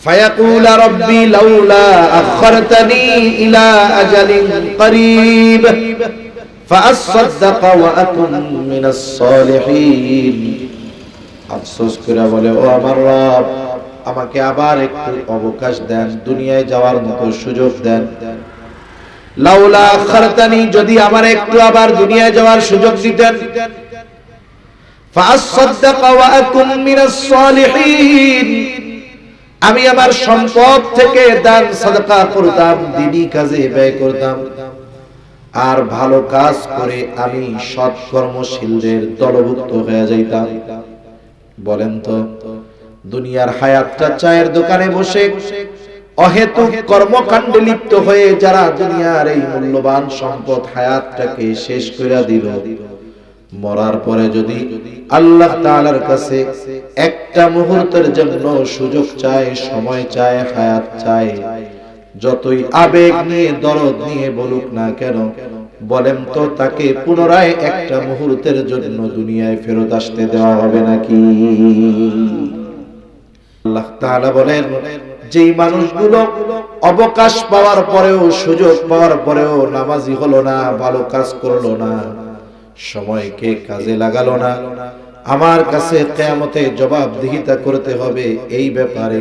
فيقول ربي لولا أخرتني إلى أجل قريب فأصدق وأكن من الصالحين আফসোস করে বলে, ও আমার রব, আমাকে আবার একটু অবকাশ দেন, দুনিয়ায় যাওয়ার মতো সুযোগ দেন। লাউলা আখারতানি, যদি আমার একটু আবার দুনিয়ায় যাওয়ার সুযোগ দিতেন, ফাআসাদদাক ওয়া আকুন মিনাস সালিহিন, আমি আমার সম্পদ থেকে দান সাদাকা করতাম, দ্বীনি কাজে ব্যয় করতাম, আর ভালো কাজ করে আমি সৎকর্মশীলদের দলভুক্ত হয়ে যাইতাম। বলেন তো, দুনিয়ার হায়াতটা চায়ের দোকানে বসে অহেতুক কর্মকাণ্ডে লিপ্ত হয়ে যারা দুনিয়ার এই মূল্যবান সম্পদ হায়াতটাকে শেষ করে দিল, মরার পরে যদি আল্লাহ তাআলার কাছে একটা মুহূর্তের জন্য সুযোগ চায়, সময় চায়, হায়াত চায়, যতই আবেগ নিয়ে দরদ নিয়ে বলুক না কেন, বলেন তো তাকে পুনরায় একটা মুহূর্তের জন্য দুনিয়ায় ফেরত আসতে দেওয়া হবে নাকি? আল্লাহ তাআলা বলেন, যেই মানুষগুলো অবকাশ পাওয়ার পরেও, সুযোগ পাওয়ার পরেও নামাজি হলো না, ভালো কাজ করলো না, সময়কে কাজে লাগালো না, আমার কাছে কিয়ামতে জবাবদিহিতা করতে হবে এই ব্যাপারে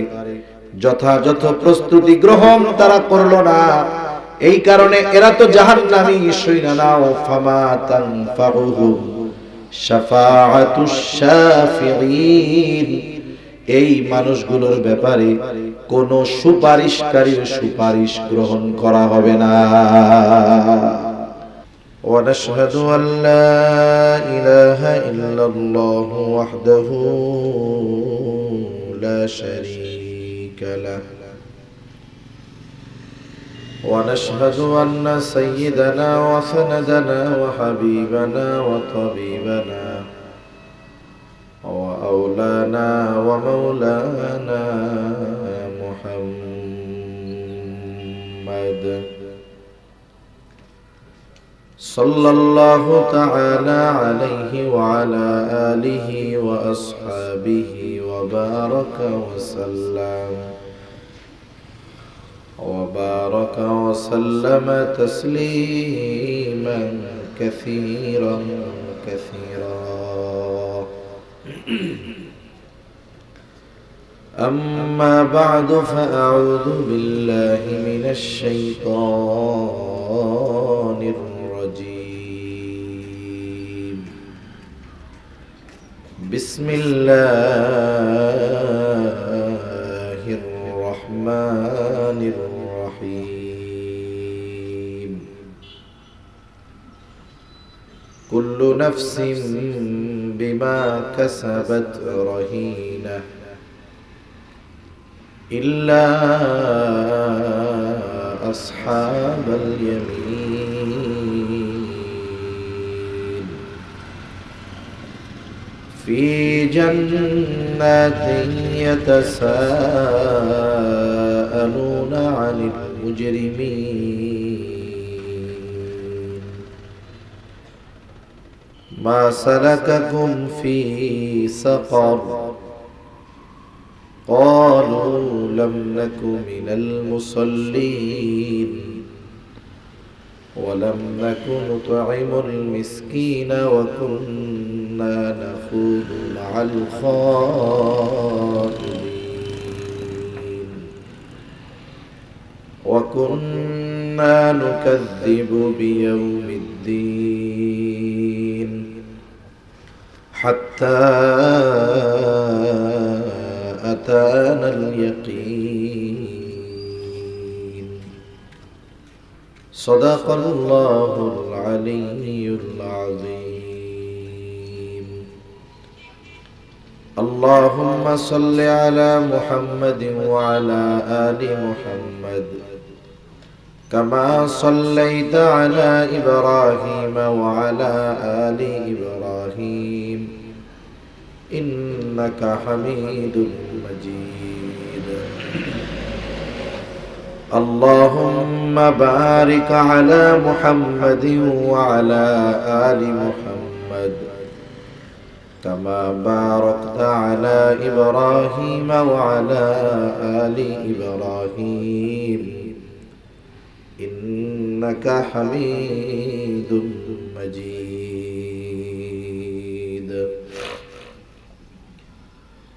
যথাযথ প্রস্তুতি গ্রহণ তারা করলো না, এই কারণে এরা তো জাহান্নামী। শুইনা নাও, ফামা তানফাউহুম শাফাআতুশ শাফিঈন, এই মানুষগুলোর ব্যাপারে কোন সুপারিশকারীর সুপারিশ গ্রহণ করা হবে না। ونشهد أن لا إله إلا الله وحده لا شريك له ونشهد أن سيدنا وسندنا وحبيبنا وطبيبنا وأولانا ومولانا محمد صلى الله تعالى عليه وعلى آله وأصحابه وبارك وسلم تسليما كثيرا أما بعد، فأعوذ بالله من الشيطان الرجيم. بسم الله الرحمن الرحيم. كل نفس بما كسبت رهينة إلا أصحاب اليمين في جنات يتساءلون عن المجرمين ما سلككم في سقر قالوا لم نك من المصلين ولم نك نطعم المسكين وكنا نخوض مع الخائضين وكنا نكذب بيوم الدين حتى أتانا اليقين. صدق الله العلي العظيم. اللهم صل على محمد وعلى آل محمد كما صليت على إبراهيم وعلى آل إبراهيم إنك حميد مجيد. اللهم بارك على محمد وعلى آل محمد كما باركت على إبراهيم وعلى آل إبراهيم إنك حميد مجيد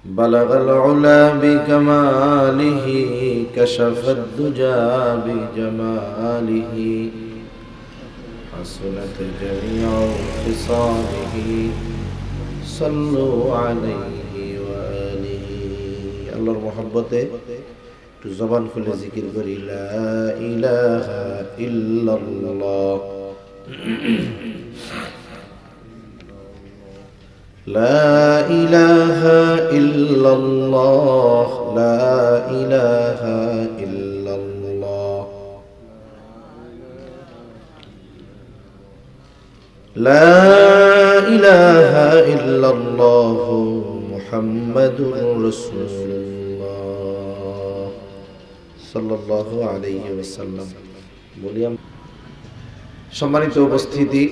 بلغ العلا بكماله كشف الدجى بجماله حسنت جميع خصاله صلوا عليه وآله আল্লাহর মহব্বতে একটু জবান খুলে জিকির করি লা ইলাহা ইল্লাল্লাহ লা ইলাহা ইল্লাল্লাহ লা ইলাহা ইল্লাল্লাহ লা ইলাহা ইল্লাল্লাহ মুহাম্মাদুর রাসূলুল্লাহ সাল্লাল্লাহু আলাইহি ওয়াসাল্লাম। বলি সম্মানিত উপস্থিতি,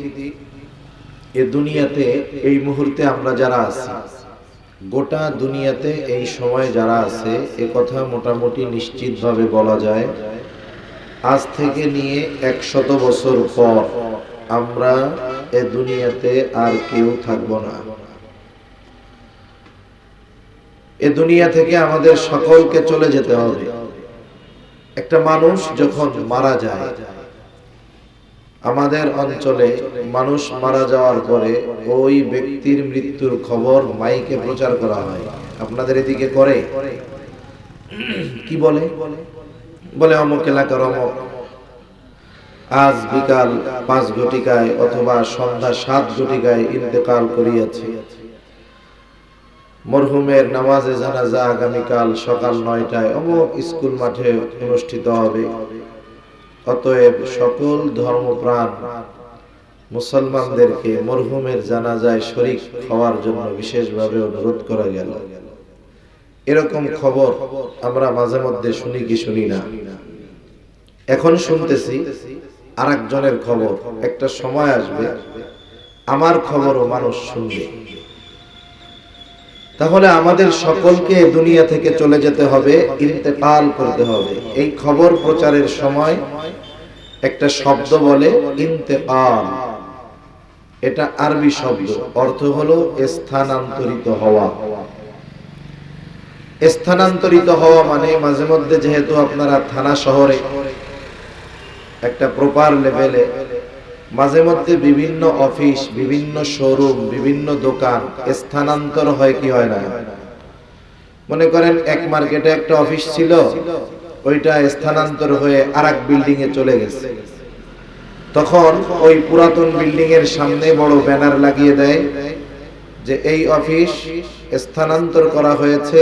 এ দুনিয়াতে এই মুহূর্তে আমরা যারা আছি, গোটা দুনিয়াতে এই সময় যারা আছে, এ কথা মোটামুটি নিশ্চিতভাবে বলা যায় আজ থেকে নিয়ে 100 বছর পর আমরা এ দুনিয়াতে আর কেউ থাকব না। এ দুনিয়া থেকে আমাদের সকলকে চলে যেতে হবে। একটা মানুষ যখন মারা যায়, আমাদের অঞ্চলে মানুষ মারা যাওয়ার পরে ওই ব্যক্তির মৃত্যুর খবর মাইকে প্রচার করা হয়। আপনাদের এদিকে করে কি বলে? বলে অমুক এলাকার অমুক আজ বিকাল 5 ঘটিকায় অথবা সন্ধ্যা 7 ঘটিকায় ইন্তেকাল করিয়াছে। মরহুমের নামাজে জানাজা আগামীকাল সকাল 9টায় অমুক স্কুল মাঠে অনুষ্ঠিত হবে। অতএব সকল ধর্মপ্রাণ মুসলমানদেরকে মরহুমের জানাজায় শরীক হওয়ার জন্য বিশেষভাবে অনুরোধ করা গেল। এরকম খবর আমরা মাঝে মধ্যে শুনি কি শুনি না? এখন শুনতেছি আরেকজনের খবর, একটা সময় আসবে আমার খবরও মানুষ শুনবে। তাহলে আমাদের সকলকে দুনিয়া থেকে চলে যেতে হবে, ইন্তেকাল করতে হবে। এই খবর প্রচারের সময় একটা শব্দ বলে ইন্তেকাল। এটা আরবি শব্দ, অর্থ হলো স্থানান্তরিত হওয়া। স্থানান্তরিত হওয়া মানে মাঝে মধ্যে যেহেতু আপনারা থানা শহরে একটা প্রপার লেভেলে মাঝে মধ্যে বিভিন্ন অফিস, বিভিন্ন শোরুম, বিভিন্ন দোকান স্থানান্তর হয় কি হয় না? মনে করেন এক মার্কেটে একটা অফিস ছিল, ওইটা স্থানান্তর হয়ে আরেক বিল্ডিং এ চলে গেছে। তখন ওই পুরাতন বিল্ডিং এর সামনে বড় ব্যানার লাগিয়ে দেয় যে এই অফিস স্থানান্তর করা হয়েছে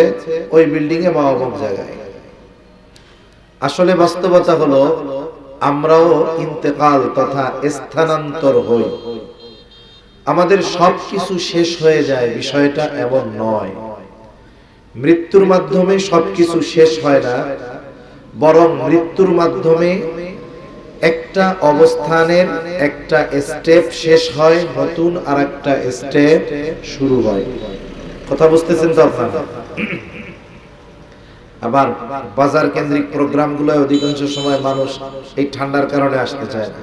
ওই বিল্ডিং এ বা অমুক জায়গায়। আসলে বাস্তবতা হলো আমরাও ইন্তেকাল তথা স্থানান্তর হই। আমাদের সবকিছু শেষ হয়ে যায়, বিষয়টা এমন নয়। মৃত্যুর মাধ্যমে সবকিছু শেষ হয় না, বরং মৃত্যুর মাধ্যমে একটা অবস্থানের একটা স্টেপ শেষ হয়, নতুন আরেকটা স্টেপ শুরু হয়। কথা বুঝতেছেন তো আপনারা? আবার বাজার কেন্দ্রিক প্রোগ্রামগুলো অধিকাংশ সময় মানুষ এই ঠান্ডার কারণে আসতে চায় না।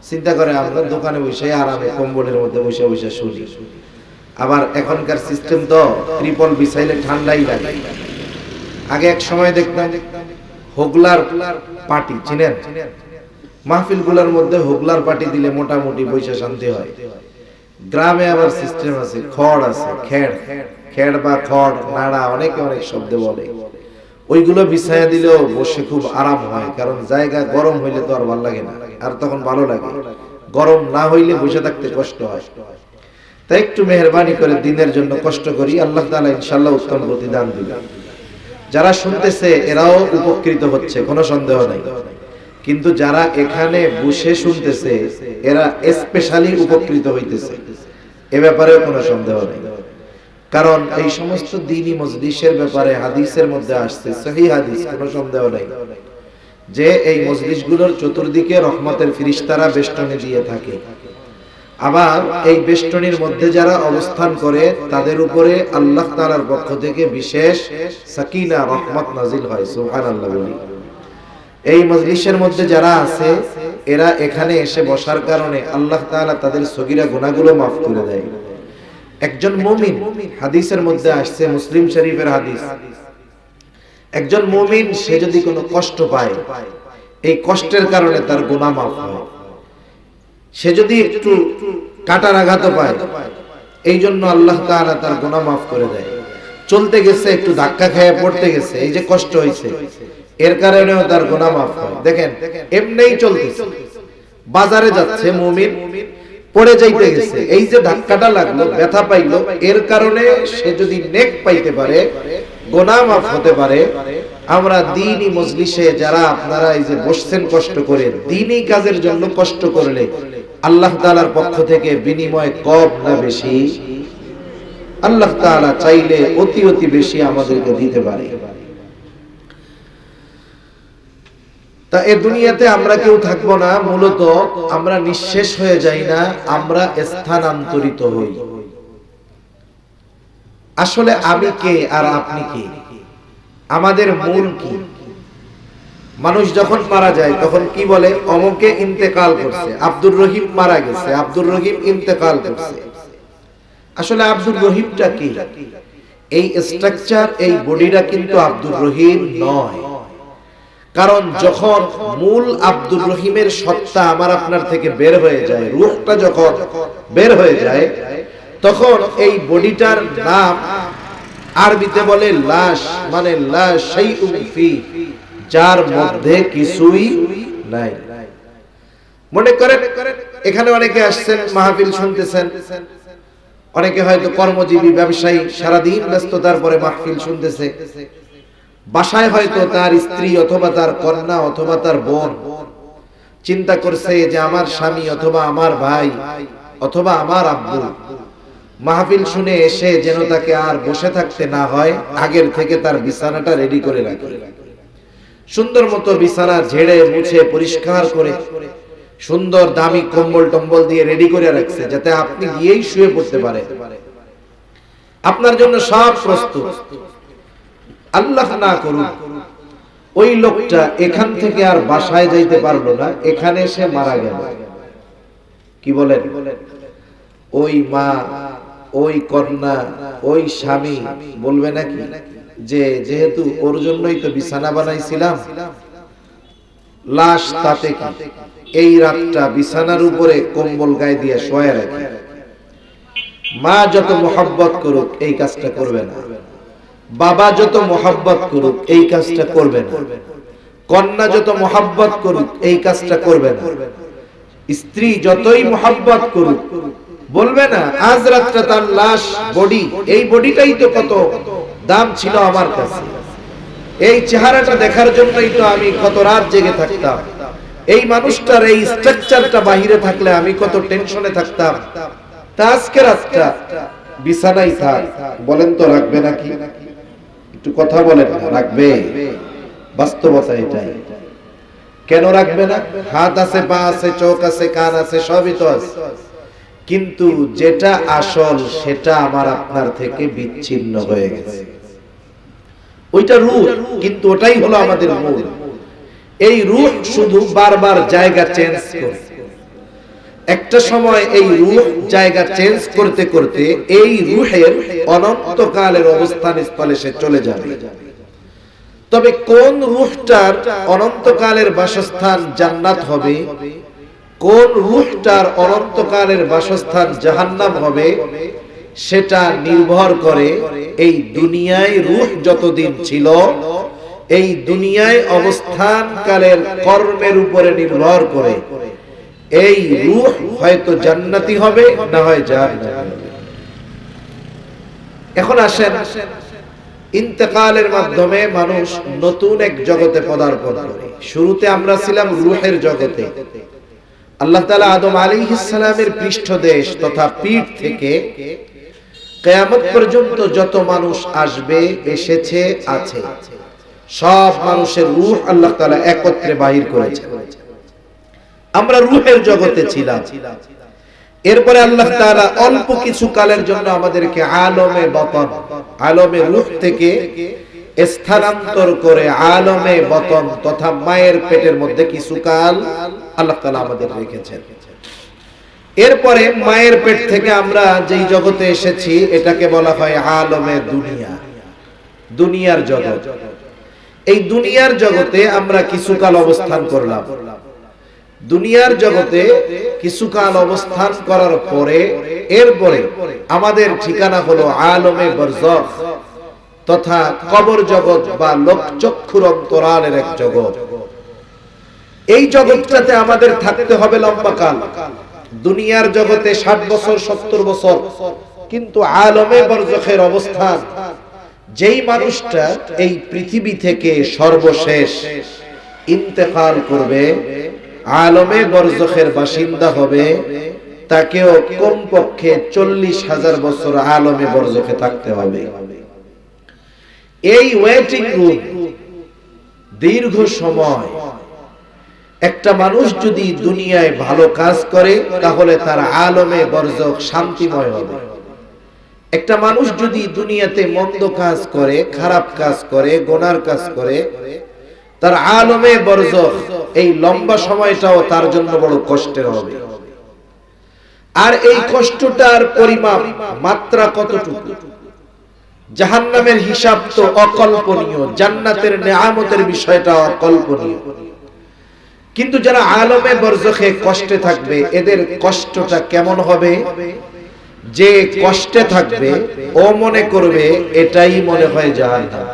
চিন্তা করে আমরা দোকানে বসে আরামে কম্বলের মধ্যে বসে বসে শুনি। আবার এখনকার সিস্টেম তো ত্রিপল বিছাইলে ঠান্ডাই লাগে। আগে এক সময় দেখতাম হোগলার পার্টি, চিনেন? মাহফিলগুলোর মধ্যে হোগলার পার্টি দিলে মোটামুটি বসে শান্তি হয়। গ্রামে আবার সিস্টেম আছে, খড় আছে, খেড় বা খড়, নাড়া, অনেকে অনেক শব্দ বলে। ওইগুলো বিছায়া দিলেও বসে খুব আরাম হয়, কারণ জায়গা গরম হইলে তো আর ভালো লাগে না, আর তখন ভালো লাগে। গরম না হইলে বসে থাকতে কষ্ট হয়। তাই একটু মেহেরবানি করে দিনের জন্য কষ্ট করি, আল্লাহ তাআলা ইনশাআল্লাহ উত্তম প্রতিদান দিবেন। যারা শুনতেছে এরাও উপকৃত হচ্ছে, কোনো সন্দেহ নাই। কিন্তু যারা এখানে বসে শুনতেছে এরা স্পেশালি উপকৃত হইতেছে, এ ব্যাপারেও কোনো সন্দেহ নেই। কারণ এই সমস্ত দ্বীনি মজলিসের ব্যাপারে হাদিসের মধ্যে আসছে, সহিহ হাদিস, কোনো সন্দেহ নেই যে এই মজলিসগুলোর চতুর্দিকে রহমতের ফেরেশতারা বেষ্টনী দিয়ে থাকে। আবার এই বেষ্টনীর মধ্যে যারা অবস্থান করে তাদের উপরে আল্লাহ তাআলার পক্ষ থেকে বিশেষ সাকিনা রহমত নাজিল হয়। সুবহানাল্লাহ বলি। এই মজলিসের মধ্যে যারা আছে এরা এখানে এসে বসার কারণে আল্লাহ তাআলা তাদের সগীরা গুনাহগুলো মাফ করে দেয়। একজন মুমিন, হাদিসের মধ্যে আসছে, মুসলিম শরীফের হাদিস, একজন মুমিন সে যদি কোনো কষ্ট পায়, এই কষ্টের কারণে তার গুনাহ মাফ হয়। সে যদি একটু কাটার আঘাত পায়, এই জন্য আল্লাহ তাআলা তার গুনাহ মাফ করে দেয়। চলতে গেছে, একটু ধাক্কা খেয়ে পড়তে গেছে, এই যে কষ্ট হয়েছে, এর কারণেও তার গুনাহ মাফ হয়। দেখেন এমনিই চলতেছে, বাজারে যাচ্ছে মুমিন, পড়ে যাইতে গেছে, এই যে ধাক্কাটা লাগলো, ব্যথা পাইলো, এর কারণে সে যদি নেক পাইতে পারে, গুনাহ মাফ হতে পারে। আমরা দ্বীনি মজলিসে যারা আপনারা এই যে বসছেন কষ্ট করে, দ্বীনি কাজের জন্য কষ্ট করলে আল্লাহ তাআলার পক্ষ থেকে বিনিময় কম না বেশি? আল্লাহ তাআলা চাইলে অতি অতি বেশি আমাদেরকে দিতে পারে। তা এই দুনিয়াতে আমরা কেউ থাকবো না, মূলত আমরা নিঃশেষ হয়ে যাই না, আমরা স্থানান্তরিত হই। আসলে আমি কে আর আপনি কে, আমাদের মূল কি? মানুষ যখন মারা যায় তখন কি বলে? অমুকে ইন্তেকাল করছে, আব্দুর রহিম মারা গেছে, আব্দুর রহিম ইন্তেকাল করছে। আসলে আব্দুর রহিমটা কি? এই স্ট্রাকচার, এই বডিটা কিন্তু আব্দুর রহিম নয়। কারণ যখন মূল আব্দুর রহিমের সত্তা আমার আপনার থেকে বের হয়ে যায়, রূহটা যখন বের হয়ে যায়, তখন এই বডিটার নাম আরবিতে বলে লাশ, মানে লা শাইউন ফি, যার মধ্যে কিছুই নাই। মনে করেন এখানে অনেকে আসছেন, মাহফিল শুনতেছেন, অনেকে হয়তো কর্মজীবী ব্যবসায়ী, সারাদিন ব্যস্ততার পরে মাহফিল শুনতেছে। বাসায় হয়তো তার স্ত্রী অথবা তার কন্যা অথবা তার বোন চিন্তা করছে যে আমার স্বামী অথবা আমার ভাই অথবা আমার আব্বু মাহফিল শুনে এসে যেন তাকে আর বসে থাকতে না হয়, আগের থেকে তার বিছানাটা রেডি করে রাখে। সুন্দর মতো বিছানা ঝেড়ে মুছে পরিষ্কার করে সুন্দর দামি কম্বল টম্বল দিয়ে রেডি করে রাখছে, যাতে আপনি গিয়েই শুয়ে পড়তে পারেন। আপনার জন্য সব প্রস্তুত। আল্লাহ না করুন ওই লোকটা এখান থেকে আর বাসায় যাইতে পারলো না, এখানে এসে মারা গেল, কি বলেন? ওই মা, ওই কন্যা, ওই স্বামী বলবে নাকি যে যেহেতু ওর জন্যই তো বিছানা বানাইছিলাম, লাশ তাতে কি, এই রাতটা বিছানার উপরে কম্বল গায়ে দিয়ে শোয়া রাখে। মা যত মোহাব্বত করুক এই কাজটা করবে না, বাবা যত মোহাব্বত করুক এই কাজটা করবে না, কন্যা যত মোহাব্বত করুক এই কাজটা করবে না, স্ত্রী যতই মোহাব্বত করুক বলবে না আজ রাতটা তার লাশ বডি, এই বডিটাই তো কত দাম ছিল আমার কাছে, এই চেহারাটা দেখার জন্যই তো আমি কত রাত জেগে থাকতাম, এই মানুষটার এই স্ট্রাকচারটা বাহিরে থাকলে আমি কত টেনশনে থাকতাম, তা আজকে রাতটা বিছানায় থাক। বলেন তো রাখবে নাকি? একটু কথা বলেন, রাখবে? বাস্তবতা এটাই। কেন রাখবে না? হাত আছে, পা আছে, চোখ আছে, কান আছে, সবই তো আছে, কিন্তু যেটা আসল সেটা আমার আপনার থেকে বিচ্ছিন্ন হয়ে গেছে। ওইটা রূহ, কিন্তু ওটাই হলো আমাদের মূল। এই রূহ শুধু বারবার জায়গা চেঞ্জ করে। একটা সময় এই রূহ জায়গা চেঞ্জ করতে করতে এই রূহের অনন্তকালের অবস্থান স্থলে সে চলে যাবে। তবে কোন রূহটার অনন্তকালের বাসস্থান জান্নাত হবে, কোন রূহটার অনন্তকালের বাসস্থান জাহান্নাম হবে, সেটা নির্ভর করে এই দুনিয়ায় রূহ যতদিন ছিল এই দুনিয়ায় অবস্থানকালের কর্মের উপরে নির্ভর করে এই রূহ হয়তো জান্নাতি হবে, না হয় জাহান্নামী হবে। এখন আসেন, ইন্তেকালের মাধ্যমে মানুষ নতুন এক জগতে পদার্পণ করে। শুরুতে আমরা ছিলাম রূহের জগতে। আল্লাহ তাআলা আদম আলাইহিস সালামের পৃষ্ঠদেশ তথা পিঠ থেকে কিয়ামত পর্যন্ত যত মানুষ আসবে, এসেছে, আছে, সব মানুষের রূহ আল্লাহ তাআলা একত্রে বাহির করেছেন। আমরা রূহের জগতে ছিলাম। এরপরে আল্লাহ তাআলা অল্প কিছু কালের জন্য আমাদেরকে আলমে বাতন, আলমে রূহ থেকে স্থানান্তর করে আলমে বাতন তথা মায়ের পেটের মধ্যে কিছু কাল আল্লাহ তাআলা আমাদের রেখেছেন। এরপরে মায়ের পেট থেকে আমরা যেই জগতে এসেছি এটাকে বলা হয় আলমে দুনিয়া, দুনিয়ার জগৎ। এই দুনিয়ার জগতে আমরা কিছুকাল অবস্থান করলাম। দুনিয়ার জগতে কিছুকাল অবস্থান করার পরে এরপরে আমাদের ঠিকানা হলো আলমে বরজখ তথা কবর জগৎ বা লোকচক্ষুর অন্তরালের এক জগৎ। এই জগৎটাতে আমাদের থাকতে হবে লম্বা কাল। দুনিয়ার জগতে 60 বছর 70 বছর, কিন্তু আলমে বরজখের অবস্থান, যেই মানুষটা এই পৃথিবী থেকে সর্বশেষ ইন্তেকাল করবে, আলমে বরজখের বাসিন্দা হবে, তাকেও কমপক্ষে 40,000 বছর আলমে বরজখে থাকতে হবে। এই ওয়েটিং রুম দীর্ঘ সময়। একটা মানুষ যদি দুনিয়ায় ভালো কাজ করে তাহলে তার আলমে বরজখ শান্তিময় হবে। একটা মানুষ যদি দুনিয়াতে মন্দ কাজ করে, খারাপ কাজ করে, গুনার কাজ করে, তার আলমে বরজখ এই লম্বা সময়টাও তার জন্য বড় কষ্টের হবে। আর এই কষ্টটার পরিমাপ, মাত্রা কতটুকু? জাহান্নামের হিসাব তো অকল্পনীয়, জান্নাতের নেয়ামতের বিষয়টা অকল্পনীয়। কিন্তু যারা আলমে বরজখে কষ্টে থাকবে, এদের কষ্টটা কেমন হবে? যে কষ্টে থাকবে ও মনে করবে এটাই মনে হয় জাহান্নাম,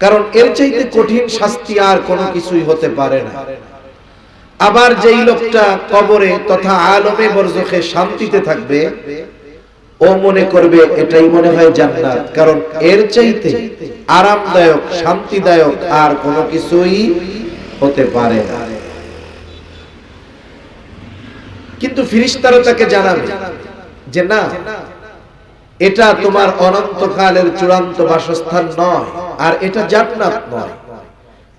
কারণ এর চাইতে কঠিন শাস্তি আর কোনো কিছুই হতে পারে না। আবার যেই লোকটা কবরে তথা আলমে বরজখে শান্তিতে থাকবে, ও মনে করবে এটাই মনে হয় জান্নাত, কারণ এর চাইতে আরামদায়ক শান্তিদায়ক আর কোনো কিছুই হতে পারে না। কিন্তু ফেরেশতারা তাকে জানাবে যে না, এটা তোমার অনন্তকালের চূড়ান্ত বাসস্থান নয়, আর এটা জান্নাত নয়,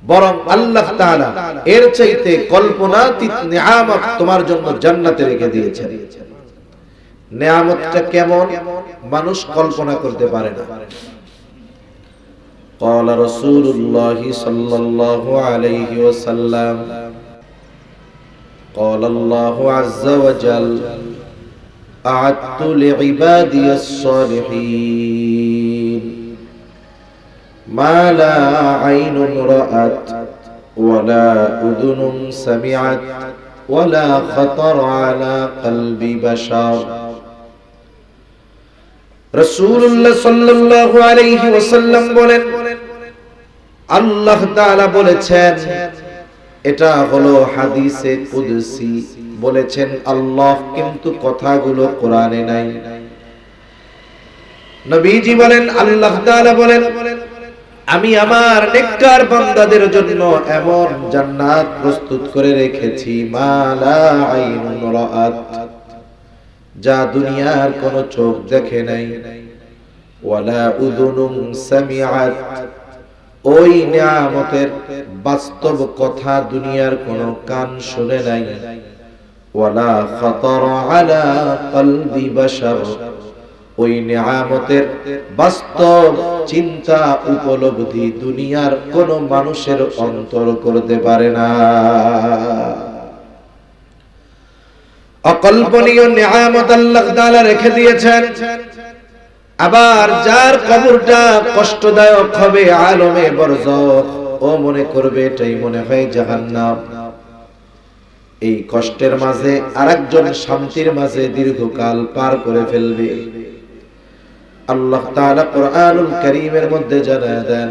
বরং আল্লাহ তাআলা এর চাইতে কল্পনাতীত নিয়ামত তোমার জন্য জান্নাতে রেখে দিয়েছেন। নিয়ামতটা কেমন মানুষ কল্পনা করতে পারে না। قال رسول الله صلى الله عليه وسلم قال الله عز وجل أعدت لعبادي الصالحين ما لا عين رأت ولا أذن سمعت ولا خطر على قلب بشر। রাসূলুল্লাহ সাল্লাল্লাহু আলাইহি ওয়াসাল্লাম বলেন, আল্লাহ তাআলা বলেছেন, এটা হলো হাদিসে কুদসি, বলেছেন আল্লাহ, কিন্তু কথাগুলো কোরআনে নাই। নবীজি বলেন, আল্লাহ তাআলা বলেন, আমি আমার নেককার বান্দাদের জন্য এমন জান্নাত প্রস্তুত করে রেখেছি, মা লা আইনুন রাআত, যা দুনিয়ার কোন চোখ দেখে নাই, ওয়ালা উযুনুন সামিআত, ওই নিয়ামতের বাস্তব কথা দুনিয়ার কোন কান শুনে নাই, ওয়ালা খাতার আলা কলবি বাশার, ওই নিয়ামতের বাস্তব চিন্তা উপলব্ধি দুনিয়ার কোন মানুষের অন্তর করতে পারে না। অকল্পনীয় নিয়ামত আল্লাহ তাআলা রেখে দিয়েছেন। আবার যার কবরটা কষ্টদায়ক হবে আলমে বরজখ, ও মনে করবে এটাই মনে হয় জাহান্নাম। এই কষ্টের মাঝে আরেকজন শান্তির মাঝে দীর্ঘকাল পার করে ফেলবে। আল্লাহ তাআলা কোরআনুল কারীমের মধ্যে জানায় দেন,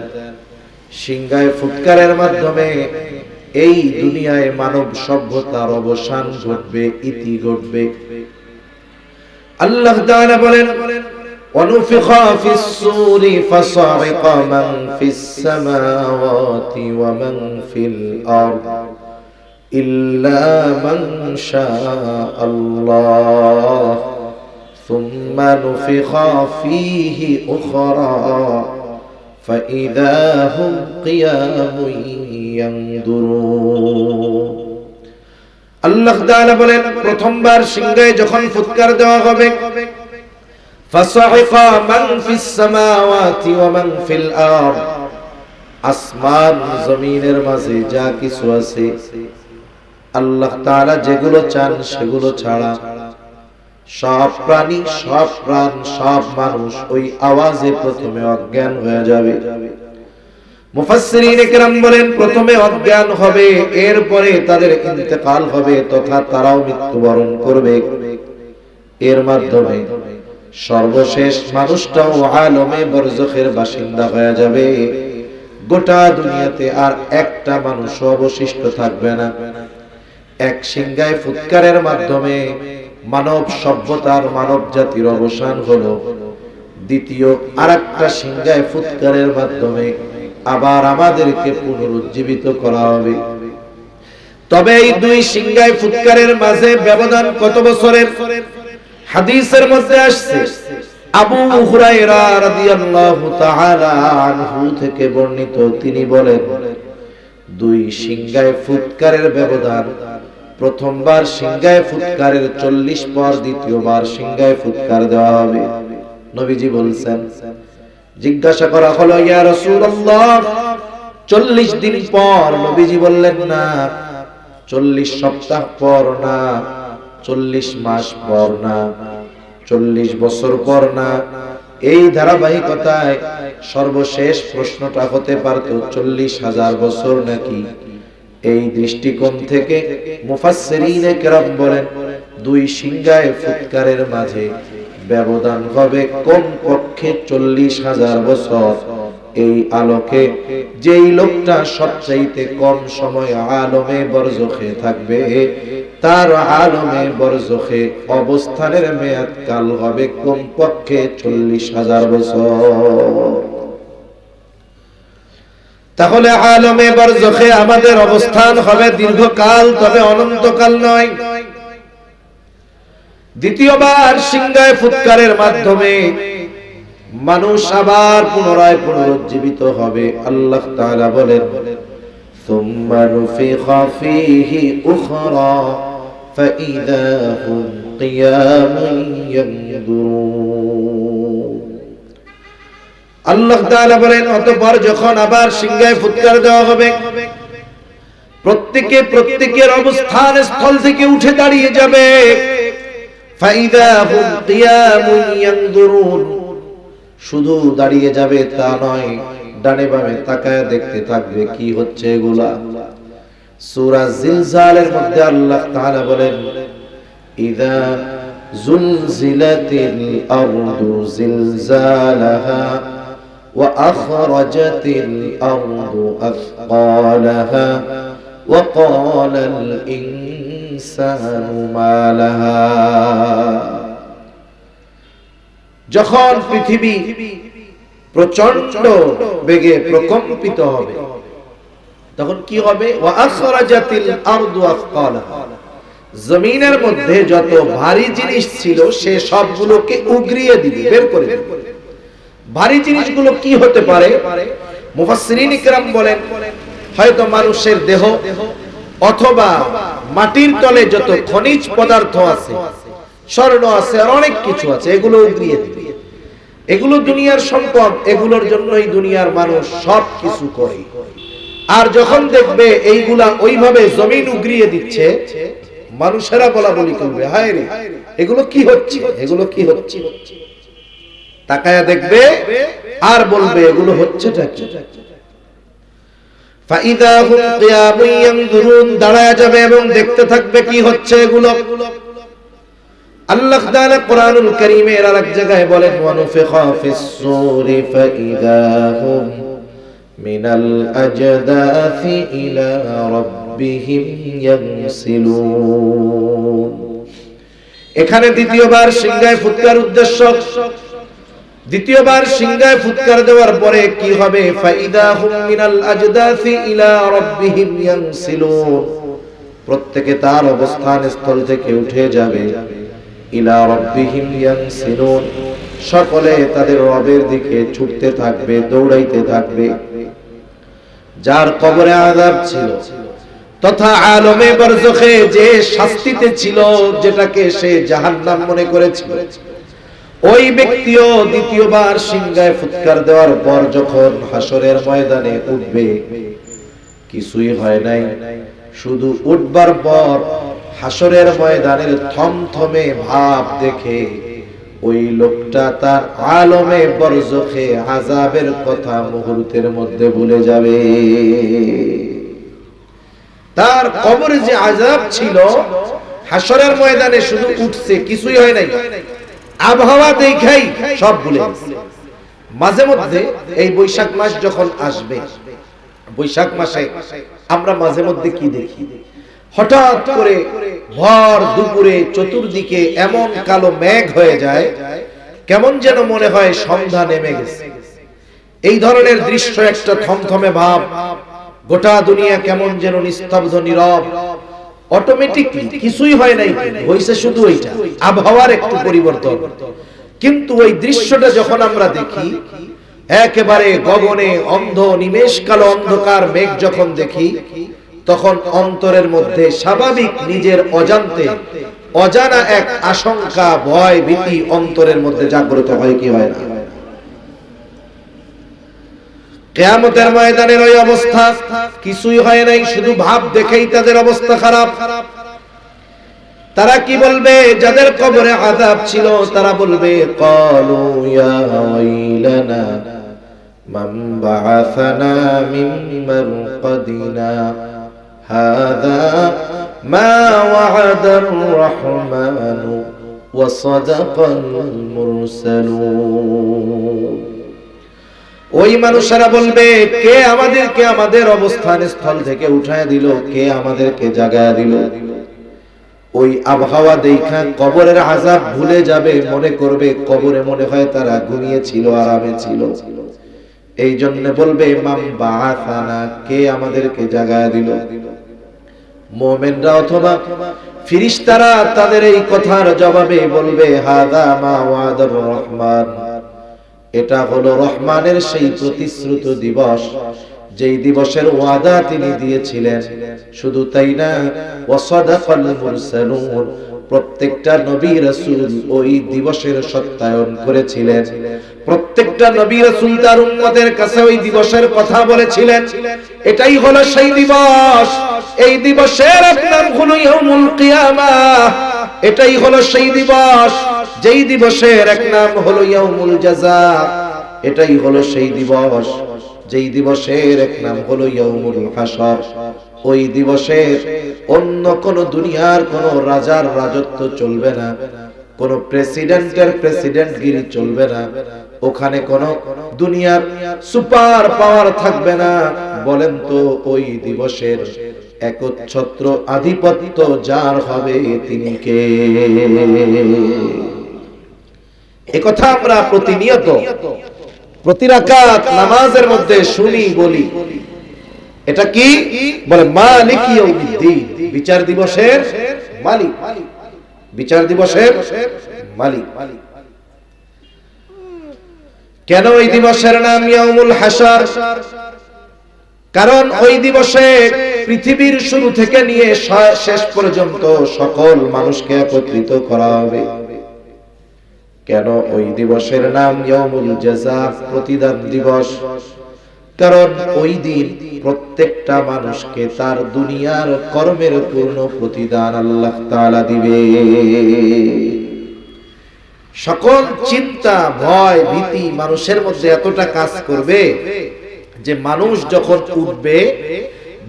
সিংহায় ফুৎকারের মাধ্যমে এই দুনিয়ায় মানব সভ্যতার অবসান ঘটবে, ইতি ঘটবে। আল্লাহ তাআলা বলেন, ওয়ানুফিখা ফিস সূরি ফাসাইকা মান ফিস সামাওয়াতি ওয়া মান ফিল আরদ ইল্লা মান শাআল্লাহ সুম্মা নুফিখা ফীহি উখরা فإذا هم قيام ينظرون। আল্লাহ তাআলা বলেন প্রথমবার সিংহায় যখন ফুৎকার দেওয়া হবে ফাসাহিকা মান ফিস সামাওয়াতি ওয়া মান ফিল আরদ, আসমান জমিনের মাঝে যা কিছু আছে আল্লাহ তাআলা যেগুলো চান সেগুলো ছাড়া সব প্রাণী, সব প্রাণ, সব মানুষ ওই আওয়াজে প্রথমে অজ্ঞান হয়ে যাবে। মুফাসসিরিন কেরাম বলেন প্রথমে অজ্ঞান হবে, এরপরে তাদের ইন্তেকাল হবে তথা তারাও মৃত্যুবরণ করবে। এর মাধ্যমে সর্বশেষ মানুষটাও আলমে বরজখের বাসিন্দা হয়ে যাবে। গোটা দুনিয়াতে আর একটা মানুষ অবশিষ্ট থাকবে না। এক সিংহায় ফুৎকারের মাধ্যমে মানব সভ্যতার, মানব জাতির অবসান হলো। দ্বিতীয় আরেকটা সিংহায় ফুৎকারের মাধ্যমে আবার আমাদেরকে পুনরুজ্জীবিত করা হবে। তবে এই দুই সিংহায় ফুৎকারের মাঝে ব্যবধান কত বছরের? হাদিসের মধ্যে আসছে আবু হুরায়রা রাদিয়াল্লাহু তাআলা আনহু থেকে বর্ণিত, তিনি বলেন দুই সিংহায় ফুৎকারের ব্যবধান, প্রথমবার সিংহায় ফুৎকারের 40 পর দ্বিতীয়বার সিংহায় ফুৎকার দেওয়া হবে। নবীজি বলছেন, জিজ্ঞাসা করা হলো ইয়া রাসূলুল্লাহ 40 দিন পর? নবীজি বললেন না, 40 সপ্তাহ পর না, 40 মাস পর না, 40 বছর পর না। এই ধারাবাহিকতায় সর্বশেষ প্রশ্নটা হতে পারত 40,000 বছর নাকি। এই দৃষ্টিকোণ থেকে মুফাসসিরিনে কেরাম বলেন দুই সিংহায় ফুৎকারের মাঝে ব্যবধান হবে কমপক্ষে 40,000 বছর। এই আলোকে যেই লোকটা সবচাইতে কম সময় আলমে বরজখে থাকবে তার আলমে বরজখে অবস্থানের মেয়াদ কাল হবে কমপক্ষে 40,000 বছর। তাহলে আলমে বরজখে আমাদের অবস্থান হবে দীর্ঘকাল, তবে অনন্তকাল নয়। দ্বিতীয়বার সিংহায় ফুৎকারের মাধ্যমে মানুষ আবার পুনরায় পুনরুজ্জীবিত হবে। আল্লাহ তাআলা বলেন সুম্মা নুফিখা ফীহি উখরা ফাইযা হুম কিয়ামুন ইয়ানদুরুন। আল্লাহ তাআলা বলেন অতঃপর যখন আবার সিংহায় ফুৎকার দেওয়া হবে প্রত্যেকের অবস্থান স্থল থেকে উঠে দাঁড়িয়ে যাবে। ফাইযা হুম কিয়ামুন ইয়ানদুরুন, শুধু দাঁড়িয়ে যাবে তা নয়, ডানে বামে তাকায় দেখতে থাকবে কি হচ্ছে এগুলা। সূরা জিলজালের মধ্যে আল্লাহ তাআলা বলেন ইযা যুলজিলাতিল আরদু জিলজালাহা ওয়া আখরাজাতিল আরদু আথকালাহা ওয়া ক্বালাল ইনসানু মা লাহা। যখন পৃথিবী প্রচন্ড বেগে প্রকম্পিত হবে তখন কি হবে? ওয়া আখরাজাতিল আরদু আথকালাহা, জমিনের মধ্যে যত ভারী জিনিস ছিল সে সবগুলোকে উগরিয়ে দিবে, বের করে দিবে। ভারী জিনিসগুলো কি হতে পারে? মুফাসসিরিন ইকরাম বলেন হয়তো মানুষের দেহ অথবা মাটির তলে যত খনিজ পদার্থ আছে, স্বর্ণ আছে আর অনেক কিছু আছে, এগুলো উগরিয়ে দিবে। এগুলো দুনিয়ার সম্পদ, এগুলোর জন্যই দুনিয়ার মানুষ সব কিছু করে। আর যখন দেখবে এইগুলা ওইভাবে জমিন উগরিয়ে দিচ্ছে, মানুষেরা বলা বলি করবে হায় রে এগুলো কি হচ্ছে, এগুলো কি হচ্ছে। তাকায়া দেখবে আর বলবে এগুলো হচ্ছেটা কি। ফাইদা হুম কিয়ামুন ইয়ানজুরুন, দাঁড়ায় যাবে এবং দেখতে থাকবে কি হচ্ছে এগুলো। আল্লাহ তাআলা কোরআনুল কারীমের আরেক জায়গায় বলেন ওয়ানুফিখা ফিস সূরি ফাইদা হুম মিনাল আজদাসি ইলা রাব্বিহিম ইয়ানসিলুন। এখানে দ্বিতীয়বার সিংহায় ফুৎকার উদ্দেশ্য। দ্বিতীয়বার সিংহায় ফুৎকার দেওয়ার পরে কি হবে? ফাইদা হুম মিনাল আজদাসি ইলা রাব্বিহিম ইয়ানসিলুন, প্রত্যেকে তার অবস্থান স্থল থেকে উঠে যাবে। ইলা রাব্বিহিম ইয়ানসিলুন, সকলে তাদের রবের দিকে ছুটতে থাকবে, দৌড়াইতে থাকবে। যার কবরে আযাব ছিল, তথা আলমে বরজখে যে শাস্তিতে ছিল, যেটাকে সে জাহান্নাম মনে করেছিল, ওই ব্যক্তিও দ্বিতীয়বার সিংহায় ফুৎকার দেওয়ার পর যখন হাসরের ময়দানে উঠবে, কিছুই হয় নাই, শুধু উঠবার পর হাসরের ময়দানের থমথমে ভাব দেখে ওই লোকটা তার আলমে বরজখে আযাবের কথা মুহূর্তের মধ্যে ভুলে যাবে। তার কবরে যে আযাব ছিল, হাসরের ময়দানে শুধু উঠছে, কিছুই হয় নাই, আবহাওয়া দেখাই সব ভুলে গেছে। মাঝে মধ্যে এই বৈশাখ মাস যখন আসবে, বৈশাখ মাসে আমরা মাঝে মধ্যে কি দেখি, হঠাৎ করে ভর দুপুরে চতুর্দিকে এমন কালো মেঘ হয়ে যায়, কেমন যেন মনে হয় সন্ধ্যা নেমে গেছে। এই ধরনের দৃশ্য, একটা থমথমে ভাব, গোটা দুনিয়া কেমন যেন নিস্তব্ধ নীরব, অটোমেটিকলি কিছুই হয় নাই, হইছে শুধু এইটা আবহাওয়ার একটু পরিবর্তন। কিন্তু ওই দৃশ্যটা যখন আমরা দেখি, একেবারে গগনে অন্ধ নিমেষ কালো অন্ধকার মেঘ যখন দেখি, তখন অন্তরের মধ্যে স্বাভাবিক নিজের অজান্তে অজানা এক আশঙ্কা, ভয়, ভীতি অন্তরের মধ্যে জাগ্রত হয় কি হয় না? কিয়ামতের ময়দানের ওই অবস্থা, কিছুই হয় নাই, শুধু ভাব দেখেই তাদের অবস্থা খারাপ। তারা কি বলবে? যাদের কবরে আযাব ছিল তারা বলবে, ক্বালু ইয়া ওয়াইলানা মান বাআসানা মিন মারকাদিনা হাযা মা ওয়া'আদার রাহমানু ওয়া সাদাকাল মুরসালুন। ওই মানুষেরা বলবে, কে আমাদেরকে আমাদের অবস্থান স্থল থেকে উঠায় দিল, কে আমাদেরকে জাগায় দিল? ওই আবহাওয়া দেখা কবরের আযাব ভুলে যাবে, মনে করবে কবরে মনে হয় তারা ঘুমিয়েছিল, আরামে ছিল। এই জন্য বলবে, মান বাআসানা, কে আমাদেরকে জাগায় দিল? মুমিনরা অথবা ফেরেশতারা তাদের এই কথার জবাবে বলবে, হাযা মা ওয়াদার রহমান, এটা হলো রহমানের সেই প্রতিশ্রুত দিবস, যেই দিবসের ওয়াদা তিনি দিয়েছিলেন। শুধু তাই না, ওয়াসাদাকাল মুরসালুন, প্রত্যেকটা নবী রাসূল ওই দিবসের সত্যায়ন করেছিলেন। প্রত্যেকটা নবী রাসূল তার উম্মতের কাছে ওই দিবসের কথা বলেছিলেন। এটাই হলো সেই দিবস। এই দিবসের নাম হলো ইয়াউমুল কিয়ামাহ। এটাই হলো সেই দিবস যেই দিবসের এক নাম হলো ইয়াউমুল জাযা। এটাই হলো সেই দিবস যেই দিবসের এক নাম হলো ইয়াউমুল হাসর। ওই দিবসের অন্য কোন দুনিয়ার কোন রাজার রাজত্ব চলবে না, কোন প্রেসিডেন্টের প্রেসিডেন্টগিরি চলবে না, ওখানে কোন দুনিয়ার সুপার পাওয়ার থাকবে না। বলেন তো, ওই দিবসের একচ্ছত্র আধিপত্য যার হবে তিনি কে? একথা আমরা প্রতিনিয়ত প্রতি রাকাত নামাজের মধ্যে শুনি, বলি। এটা কি বলে? মালিক ইয়াউমিদ্দিন, বিচার দিবসের মালিক, বিচার দিবসের মালিক। কেন ওই দিবসের নাম ইয়াউমুল হাসর? কারণ ওই দিবসে পৃথিবীর শুরু থেকে নিয়ে শেষ পর্যন্ত সকল মানুষকে একত্রিত করা হবে। কেন ওই দিবসের নাম ইয়াউমুল জাযা, প্রতিদান দিবস? কারণ ওই দিন প্রত্যেকটা মানুষকে তার দুনিয়ার কর্মের পূর্ণ প্রতিদান আল্লাহ তাআলা দিবে। সকল চিন্তা, ভয়, ভীতি মানুষের মধ্যে এতটা কাজ করবে যে মানুষ যখন উঠবে,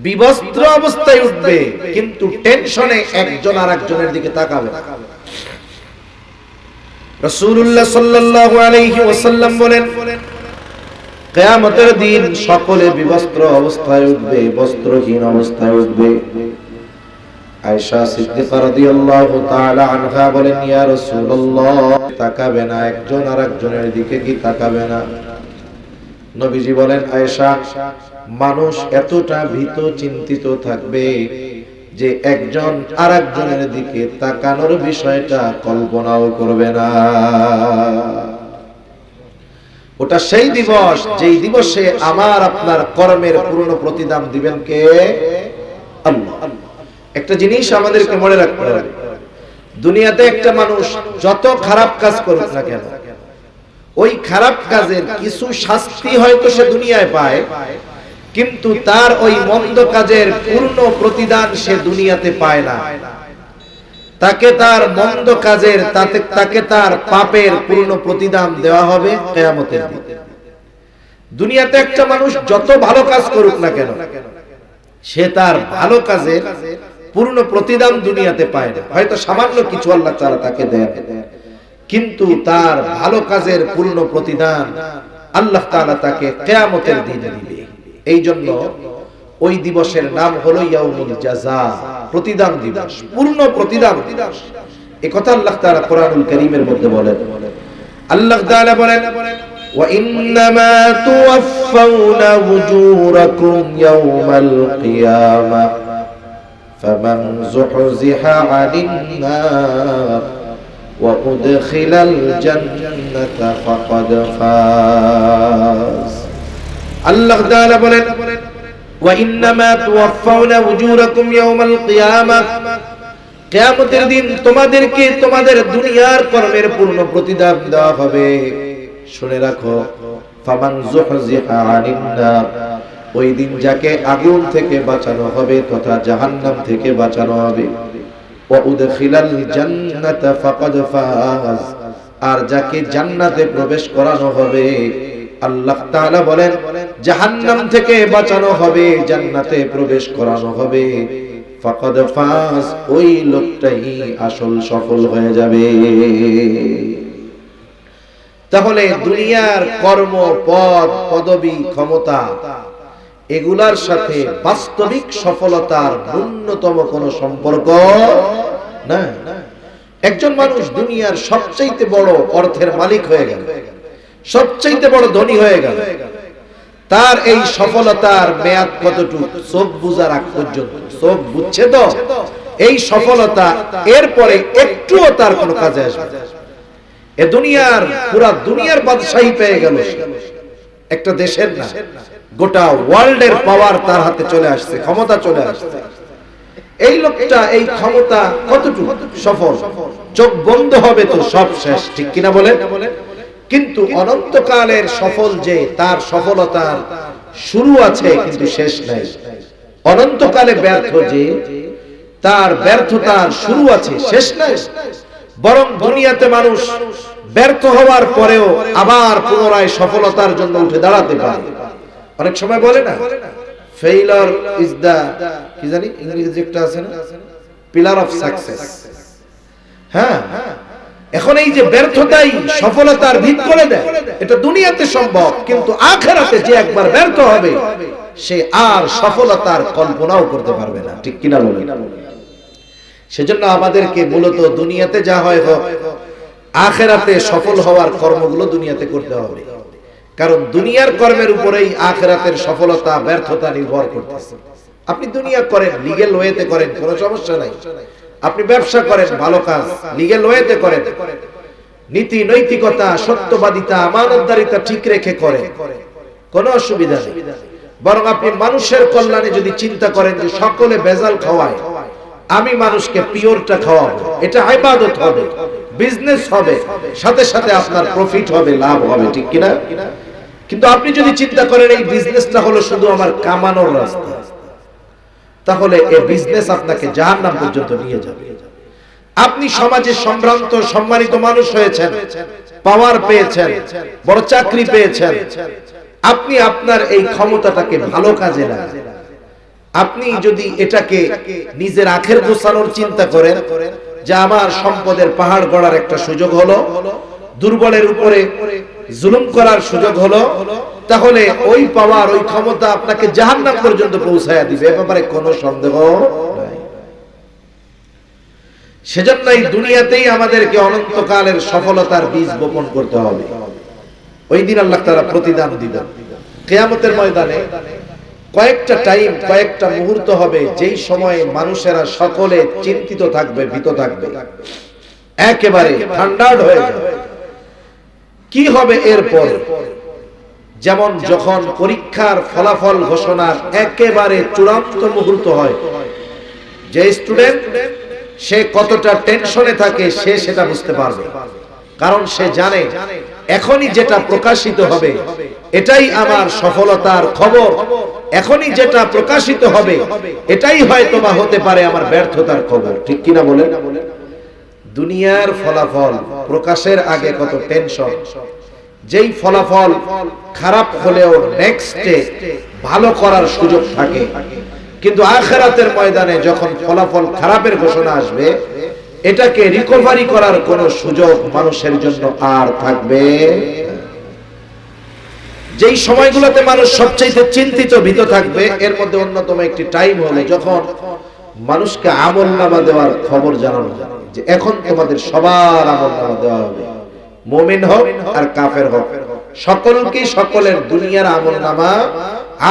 বিবস্ত্র অবস্থায় উঠবে, কিন্তু টেনশনে একজন আরেকজনের দিকে তাকাবে না। রাসূলুল্লাহ সাল্লাল্লাহু আলাইহি ওয়াসাল্লাম বলেন, কিয়ামতের দিন সকলে বিবস্ত্র অবস্থায় উঠবে, বস্ত্রহীন অবস্থায় উঠবে। আয়েশা সিদ্দিকা রাদিয়াল্লাহু তাআলা আনহা বলেন, ইয়া রাসূলুল্লাহ, তাকাবে না, একজন আরেকজনের দিকে কি তাকাবে না? নবীজি বলেন, আয়েশা, মানুষ এতটা ভীত চিন্তিত থাকবে যে একজন আরেকজনের দিকে তাকানোর বিষয়টা কল্পনাও করবে না। ওটা সেই দিবস যেই দিবসে আমার আপনার কর্মের পূর্ণ প্রতিদান দিবেন কে? আল্লাহ। একটা জিনিস আমাদেরকে মনে রাখতে হবে, দুনিয়াতে একটা মানুষ যত খারাপ কাজ করুক না কেন, ওই খারাপ কাজের কিছু শাস্তি হয়তো সে দুনিয়ায় পায়, কিন্তু তার ওই মন্দ কাজের পূর্ণ প্রতিদান সে দুনিয়াতে পায় না। তাকে তার মন্দ কাজের তাকে তার পাপের পূর্ণ প্রতিদান দেওয়া হবে কিয়ামতের দিন। দুনিয়াতে একটা মানুষ যত ভালো কাজ করুক না কেন, সে তার ভালো কাজের পূর্ণ প্রতিদান দুনিয়াতে পায় না। হয়তো সামান্য কিছু আল্লাহ তাআলা তাকে দেন, কিন্তু তার ভালো কাজের পূর্ণ প্রতিদান আল্লাহ তাআলা তাকে কিয়ামতের দিনে দিবে। এই জন্য ওই দিবসের নাম হলো ইয়াউমুল জাযা, প্রতিদান দিবস, পূর্ণ প্রতিদান দিবস। এই কথা আল্লাহ তাআলা কোরআনুল কারীমের মধ্যে বলেন। আল্লাহ তাআলা বলেন, ওয়া ইন্নামা তুওয়াফাউনা উজুরাকুম ইয়াউমাল কিয়ামা ফামান যুহজিহা আনিন নার ওয়া উদখিলাল জান্নাতা ফাকাদ ফাজ। আল্লাহ তাআলা বলেন, ওয়া ইন্নামা তুওয়াফাউনা উজুরাকুম ইয়াউমাল কিয়ামা, কিয়ামতের দিন তোমাদেরকে তোমাদের দুনিয়ার কর্মের পূর্ণ প্রতিদান দেওয়া হবে। শুনে রাখো, ফামান যুহজিহা আনিন নার, ওই দিন যাকে আগুন থেকে বাঁচানো হবে তথা জাহান্নাম থেকে বাঁচানো হবে, ওয়া উদখিলাল জান্নাতা ফাকাদ ফাজ, আর যাকে জান্নাতে প্রবেশ করানো হবে। আল্লাহ তাআলা বলেন, জাহান্নাম থেকে বাঁচানো হবে, জান্নাতে প্রবেশ করানো হবে, ফাকাদ ফাজ, ওই লোকটাই আসল সফল হয়ে যাবে। তাহলে দুনিয়ার কর্ম, পদ, পদবী, ক্ষমতা এগুলার সাথে বাস্তবিক সফলতার ন্যূনতম কোনো সম্পর্ক না। একজন মানুষ দুনিয়ার সবচেয়ে বড় অর্থের মালিক হয়ে গেল, সবচেয়ে বড় ধনী হয়ে গেল, তার এই সফলতার মেয়াদ কতটুকু? চোখ বুঝার আগ পর্যন্ত। চোখ বুঝছে তো এই সফলতা, এরপরে একটুও তার কোনো কাজে আসবে। এ দুনিয়ার পুরা দুনিয়ার বাদশাহী পেয়ে গেল, একটা দেশের না, গোটা ওয়ার্ল্ডের পাওয়ার তার হাতে চলে আসছে, ক্ষমতা চলে আসছে। এই লোকটা এই ক্ষমতা কতটুকু সফল? চোখ বন্ধ হবে তো সব শেষ, ঠিক কিনা বলেন? কিন্তু অনন্তকালের সফল যে, তার সফলতার শুরু আছে কিন্তু শেষ নাই। অনন্তকালে ব্যর্থ যে, তার ব্যর্থতার শুরু আছে, শেষ নাই। বরং দুনিয়াতে মানুষ ব্যর্থ হওয়ার পরেও আবার পুনরায় সফলতার জন্য উঠে দাঁড়াতে পারে। অনেক সময় বলে না, ফেইলার ইজ দা, কি জানি ইংরেজি একটা আছে না, পিলার অফ সাকসেস। হ্যাঁ, এখন এই যে ব্যর্থতাই সফলতার ভিত করে দেয়, এটা দুনিয়াতে সম্ভব, কিন্তু আখিরাতে যে একবার ব্যর্থ হবে সে আর সফলতার কল্পনাও করতে পারবে না, ঠিক কিনা বলেন? সেজন্য আমাদেরকে মূলত দুনিয়াতে যা হয় হোক, আখিরাতে সফল হওয়ার কর্মগুলো দুনিয়াতে করতে হবে। কারণ দুনিয়ার কর্মের উপরেই আখিরাতের সফলতা ব্যর্থতা নির্ভর করতেছে। আপনি দুনিয়া করেন, লিগ্যাল ওয়েতে করেন, কোনো সমস্যা নাই। আপনি ব্যবসা করেন, ভালো কাজ, লিগ্যাল ওয়েতে করেন, নীতি নৈতিকতা, সত্যবাদিতা, আমানতদারিতা ঠিক রেখে করেন, কোনো অসুবিধা নেই। বরং আপনি মানুষের কল্যাণে যদি চিন্তা করেন যে সকলে ভেজাল খাওয়ায়, আমি মানুষকে পিওরটা খাওয়াবো, এটা ইবাদত হবে, বিজনেস হবে, সাথে সাথে আপনার প্রফিট হবে, লাভ হবে, ঠিক কিনা? কিন্তু আপনি যদি চিন্তা করেন এই বিজনেসটা হলো শুধু আমার কামানোর রাস্তা, তাহলে এই বিজনেস আপনাকে জাহান্নাম পর্যন্ত নিয়ে যাবে। আপনি সমাজে সম্ভ্রান্ত সম্মানিত মানুষ হয়েছেন, পাওয়ার পেয়েছেন, বড় চাকরি পেয়েছেন, আপনি আপনার এই ক্ষমতাটাকে ভালো কাজে লাগান। আপনি যদি এটাকে নিজের আখের গোছানোর চিন্তা করেন যে আমার সম্পদের পাহাড় গড়ার একটা সুযোগ হলো, দুর্বলের উপরে জুলুম করার সুযোগ হলো, তাহলে ওই পাওয়ার, ওই ক্ষমতা আপনাকে জাহান্নাম পর্যন্ত পৌঁছায়া দিবে, এ ব্যাপারে কোনো সন্দেহ নাই। সেজন্যই দুনিয়াতেই আমাদেরকে অনন্তকালের সফলতার বীজ বপন করতে হবে। ওই দিন আল্লাহ তাআলা প্রতিদান দিবেন। কিয়ামতের ময়দানে কয়েকটা টাইম, কয়েকটা মুহূর্ত হবে যেই সময়ে মানুষেরা সকলে চিন্তিত থাকবে, ভীত থাকবে, একেবারে ঠান্ডাড হয়ে যাবে। কি হবে এরপর? যেমন যখন পরীক্ষার ফলাফল ঘোষণার একেবারে চূড়ান্ত মুহূর্ত হয়, যে স্টুডেন্ট সে কতটা টেনশনে থাকে সে সেটা বুঝতে পারবে, কারণ সে জানে এখনই যেটা প্রকাশিত হবে এটাই আমার সফলতার খবর, এখনই যেটা প্রকাশিত হবে এটাই হয়তো বা হতে পারে আমার ব্যর্থতার খবর। ঠিক কিনা বলেন? দুনিয়ার ফলাফল প্রকাশের আগে কত টেনশন, যেই ফলাফল খারাপ হলেও নেক্সটে ভালো করার সুযোগ থাকে, কিন্তু আখিরাতের ময়দানে যখন ফলাফল খারাপের ঘোষণা আসবে এটাকে রিকভারি করার কোনো সুযোগ মানুষের জন্য আর থাকবে। যেই সময়গুলোতে মানুষ সবচেয়ে চিন্তিত ভীত থাকবে এর মধ্যে অন্যতম একটি টাইম হলো যখন মানুষকে আমলনামা দেওয়ার খবর জানানো যায় যে এখন তোমাদের সবার আমলনামা দেওয়া হবে, মুমিন হোক আর কাফের হোক, সকলকে সকলের দুনিয়ার আমলনামা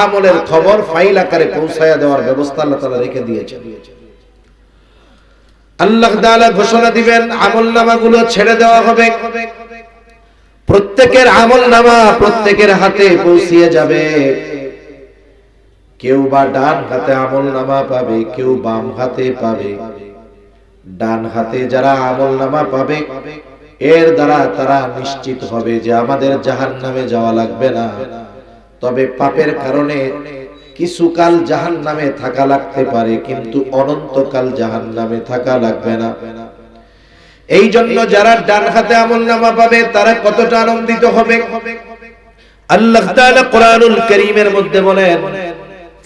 আমলের খবর ফাইল আকারে পৌঁছায়া দেওয়ার ব্যবস্থা আল্লাহ তাআলা রেখে দিয়েছেন। আল্লাহ তাআলা ঘোষণা দিবেন আমলনামাগুলো ছেড়ে দেওয়া হবে, প্রত্যেকের আমলনামা প্রত্যেকের হাতে পৌঁছিয়ে যাবে। কেউ বা ডান হাতে আমলনামা পাবে, কেউ বাম হাতে পাবে। ডান হাতে যারা আমলনামা পাবে এর দ্বারা তারা নিশ্চিত হবে যে আমাদের জাহান্নামে যাওয়া লাগবে না, তবে পাপের কারণে কিছুকাল জাহান্নামে থাকা লাগতে পারে কিন্তু অনন্তকাল জাহান্নামে থাকা লাগবে না। এই জন্য যারা ডান হাতে আমলনামা পাবে তারা কতটা আনন্দিত হবে। আল্লাহ তাআলা কোরআনুল কারীমের মধ্যে বলেন,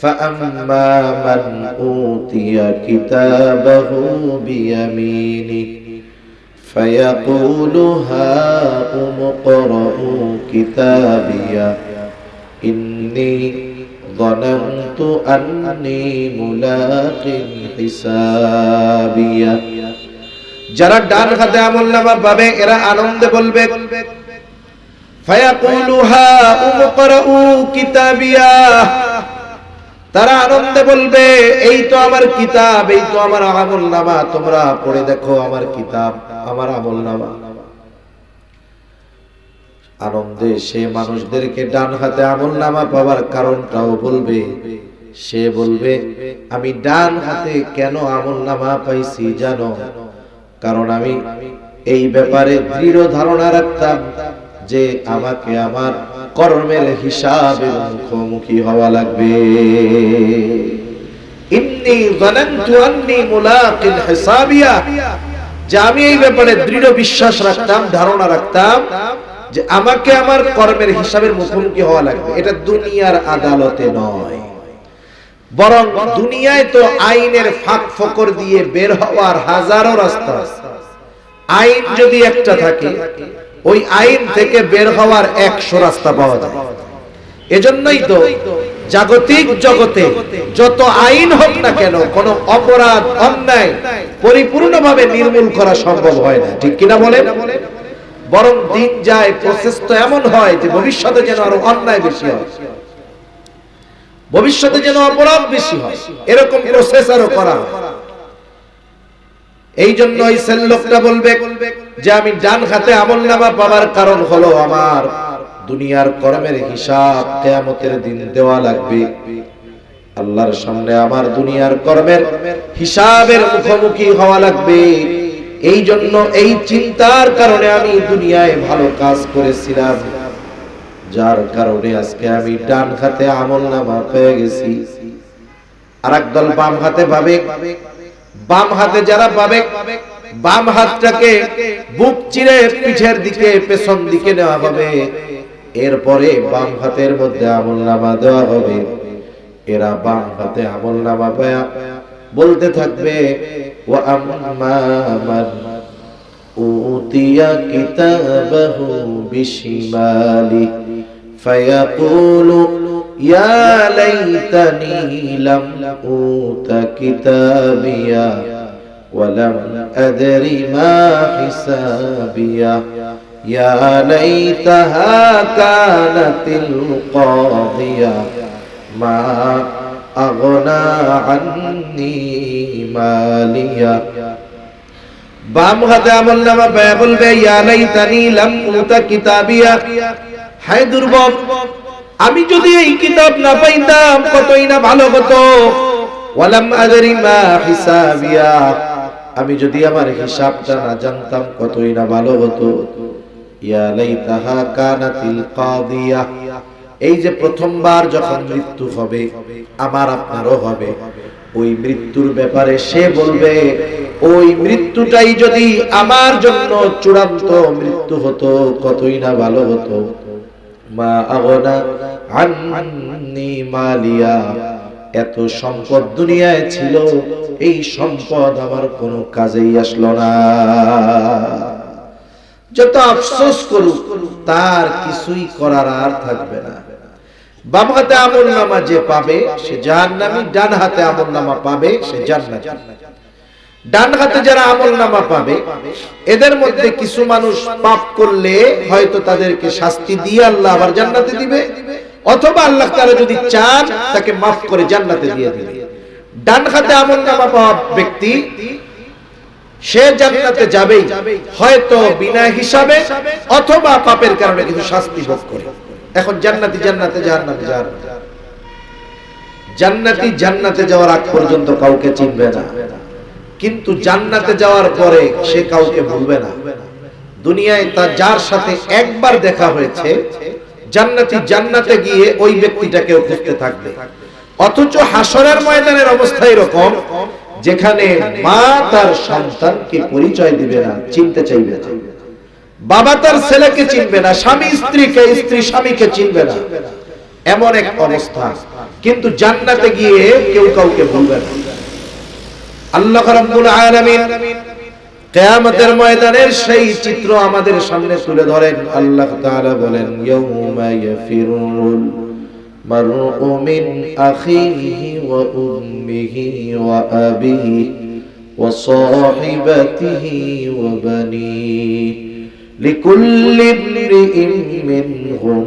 فَأَمَّا مَنْ أُوتِيَ كِتَابَهُ بِيَمِينِهِ فَيَقُولُ هَاؤُمُ اقْرَءُوا كِتَابِيَهْ إِنِّي ظَنَنْتُ أَنِّي مُلَاقٍ حِسَابِيَهْ। যারা ডান হাতে আমলনামা পাবে এরা আনন্দে বলবে, ফায়াকুলু হাউম ইকরাউ কিতাবিয়াহ, তারা আনন্দে বলবে এই তো আমার কিতাব, এই তো আমার আমলনামা, তোমরা পড়ে দেখো আমার কিতাব, আমার আমলনামা। আনন্দে সে মানুষদেরকে ডান হাতে আমলনামা পাওয়ার কারণটাও বলবে। সে বলবে আমি ডান হাতে কেন আমলনামা পাইছি জানো? কারণ আমি এই ব্যাপারে দৃঢ় ধারণা রাখতাম যে আমাকে আমার কর্মের হিসাবের মুখোমুখি হওয়া লাগবে। ইন্নী যানানতু আন্নী মুলাকিন হিসাবিয়া, যে আমি এই ব্যাপারে দৃঢ় বিশ্বাস রাখতাম, ধারণা রাখতাম যে আমাকে আমার কর্মের হিসাবের মুখোমুখি হওয়া লাগবে। এটা দুনিয়ার আদালতে নয়, বরং দুনিয়ায় তো আইনের ফাঁক ফোকর দিয়ে বের হওয়ার হাজারো রাস্তা আছে। আইন যদি একটা থাকে ওই আইন থেকে বের হওয়ার 100 রাস্তা পাওয়া যায়। এজন্যই তো জাগতিক জগতে যত আইন হোক না কেন কোন অপরাধ অন্যায় পরিপূর্ণভাবে নির্মূল করা সম্ভব হয় না। ঠিক কিনা বলেন? বরং দিন যায়, প্রসেস তো এমন হয় যে ভবিষ্যতে যেন আরো অন্যায় বেশি হয়, ভবিষ্যতে যেন অপরাধ বেশি হয়, এরকম প্রসেস আরো করা হয়। এই জন্য এই লোকটা বলবে যে আমি ডান হাতে আমলনামা পাওয়ার কারণ হলো আমার দুনিয়ার কর্মের হিসাব কিয়ামতের দিন দেওয়া লাগবে। আল্লাহর সামনে আমার দুনিয়ার কর্মের হিসাবের মুখোমুখি হওয়া লাগবে। এই জন্য এই চিন্তার কারণে আমি দুনিয়ায় ভালো কাজ করেছিলাম, যার কারণে আজকে আমি ডান হাতে আমলনামা পেয়ে গেছি। আরেক দল বাম হাতে পাবে। বাম হাতে যারা পাবে, বাম হাতটাকে বুক চিরে পিঠের দিকে পেছন দিকে নেওয়া হবে, এরপরে বাম হাতের মধ্যে আমলনামা দেওয়া হবে। এরা বাম হাতে আমলনামা পায়া বলতে থাকবে, ওয়া আম্মা মান উতিয়া কিতাবাহু বিশিমালি ফায়াকুলু ইয়া লাইতানি লাম উতা কিতাবিয়া ওয়া লাম আদরি মা হিসাবিয়া ইয়া লাইতাহা কানাতিল কাদিয়া মা আগনা আন্নি মালিয়া। বাম হাতে আমলনামা পায়া বলবে, ইয়া লাইতানি লাম উতা কিতাবিয়া, হায় দুর্ভোগ, আমি যদি এই কিতাব না পাইতাম কতই না ভালো হতো। ওয়ালাম আদরি মা হিসাবিয়া, আমি যদি আমার হিসাবটা না জানতাম কতই না ভালো হতো। ইয়া লাইতাহা কানাতিল কাদিয়া, এই যে প্রথমবার যখন মৃত্যু হবে, আমার আপনারও হবে, ওই মৃত্যুর ব্যাপারে সে বলবে ওই মৃত্যুটাই যদি আমার জন্য চূড়ান্ত মৃত্যু হতো কতই না ভালো হতো। মা আগনা আন্নি মালিয়া, এত সম্পদ দুনিয়ায় ছিল, এই সম্পদ আমার কোনো কাজেই আসলো না। যত আফসোস করুক তার কিছুই করার আর থাকবে না। বাম হাতে আমলনামা যে পাবে সে জাহান্নামী, ডান হাতে আমলনামা পাবে সে জান্নাতি। ডান হাতে যারা আমলনামা পাবে এদের মধ্যে কিছু মানুষ পাপ করলে হয়তো তাদেরকে শাস্তি দিয়ে আল্লাহ আবার জান্নাতে দিবে, অথবা আল্লাহ তাআলা যদি চান তাকে মাফ করে জান্নাতে দিয়ে দিবে। ডান হাতে আমলনামা পাওয়া ব্যক্তি সে জান্নাতে যাবেই, হয়তো বিনা হিসাবে অথবা পাপের কারণে কিছু শাস্তি ভোগ করে। এখন জান্নাতি জান্নাতে, জান্নাতে জাহান্নামে। জান্নাতি জান্নাতে যাওয়ার আগ পর্যন্ত কাউকে চিনবে না, কিন্তু জান্নাতে যাওয়ার পরে সে কাউকে ভুলবে না। দুনিয়ায় তার যার সাথে একবার দেখা হয়েছে, জান্নাতি জান্নাতে গিয়ে ওই ব্যক্তিটাকেও খুঁজতে থাকবে। অথচ হাসরের ময়দানের অবস্থা এরকম, যেখানে মা তার সন্তানকে পরিচয় দিবে না, চিনতে চাইবে না, বাবা তার ছেলেকে চিনবে না, স্বামী স্ত্রীকে, স্ত্রী স্বামীকে চিনবে না, এমন এক অবস্থা। কিন্তু জান্নাতে গিয়ে কেউ কাউকে ভুলবে না। আল্লাহ রাব্বুল আলামিন কিয়ামতের ময়দানের সেই চিত্র আমাদের সামনে তুলে ধরেন। আল্লাহ তাআলা বলেন, ইয়াউমা ইয়াফিরুল মারউ মিন আখিহি ওয়া উম্মিহি ওয়া আবিহি ওয়া সাহিবাতিহি ওয়া বানিহি লিকুল্লি ইমরিইন মিনহুম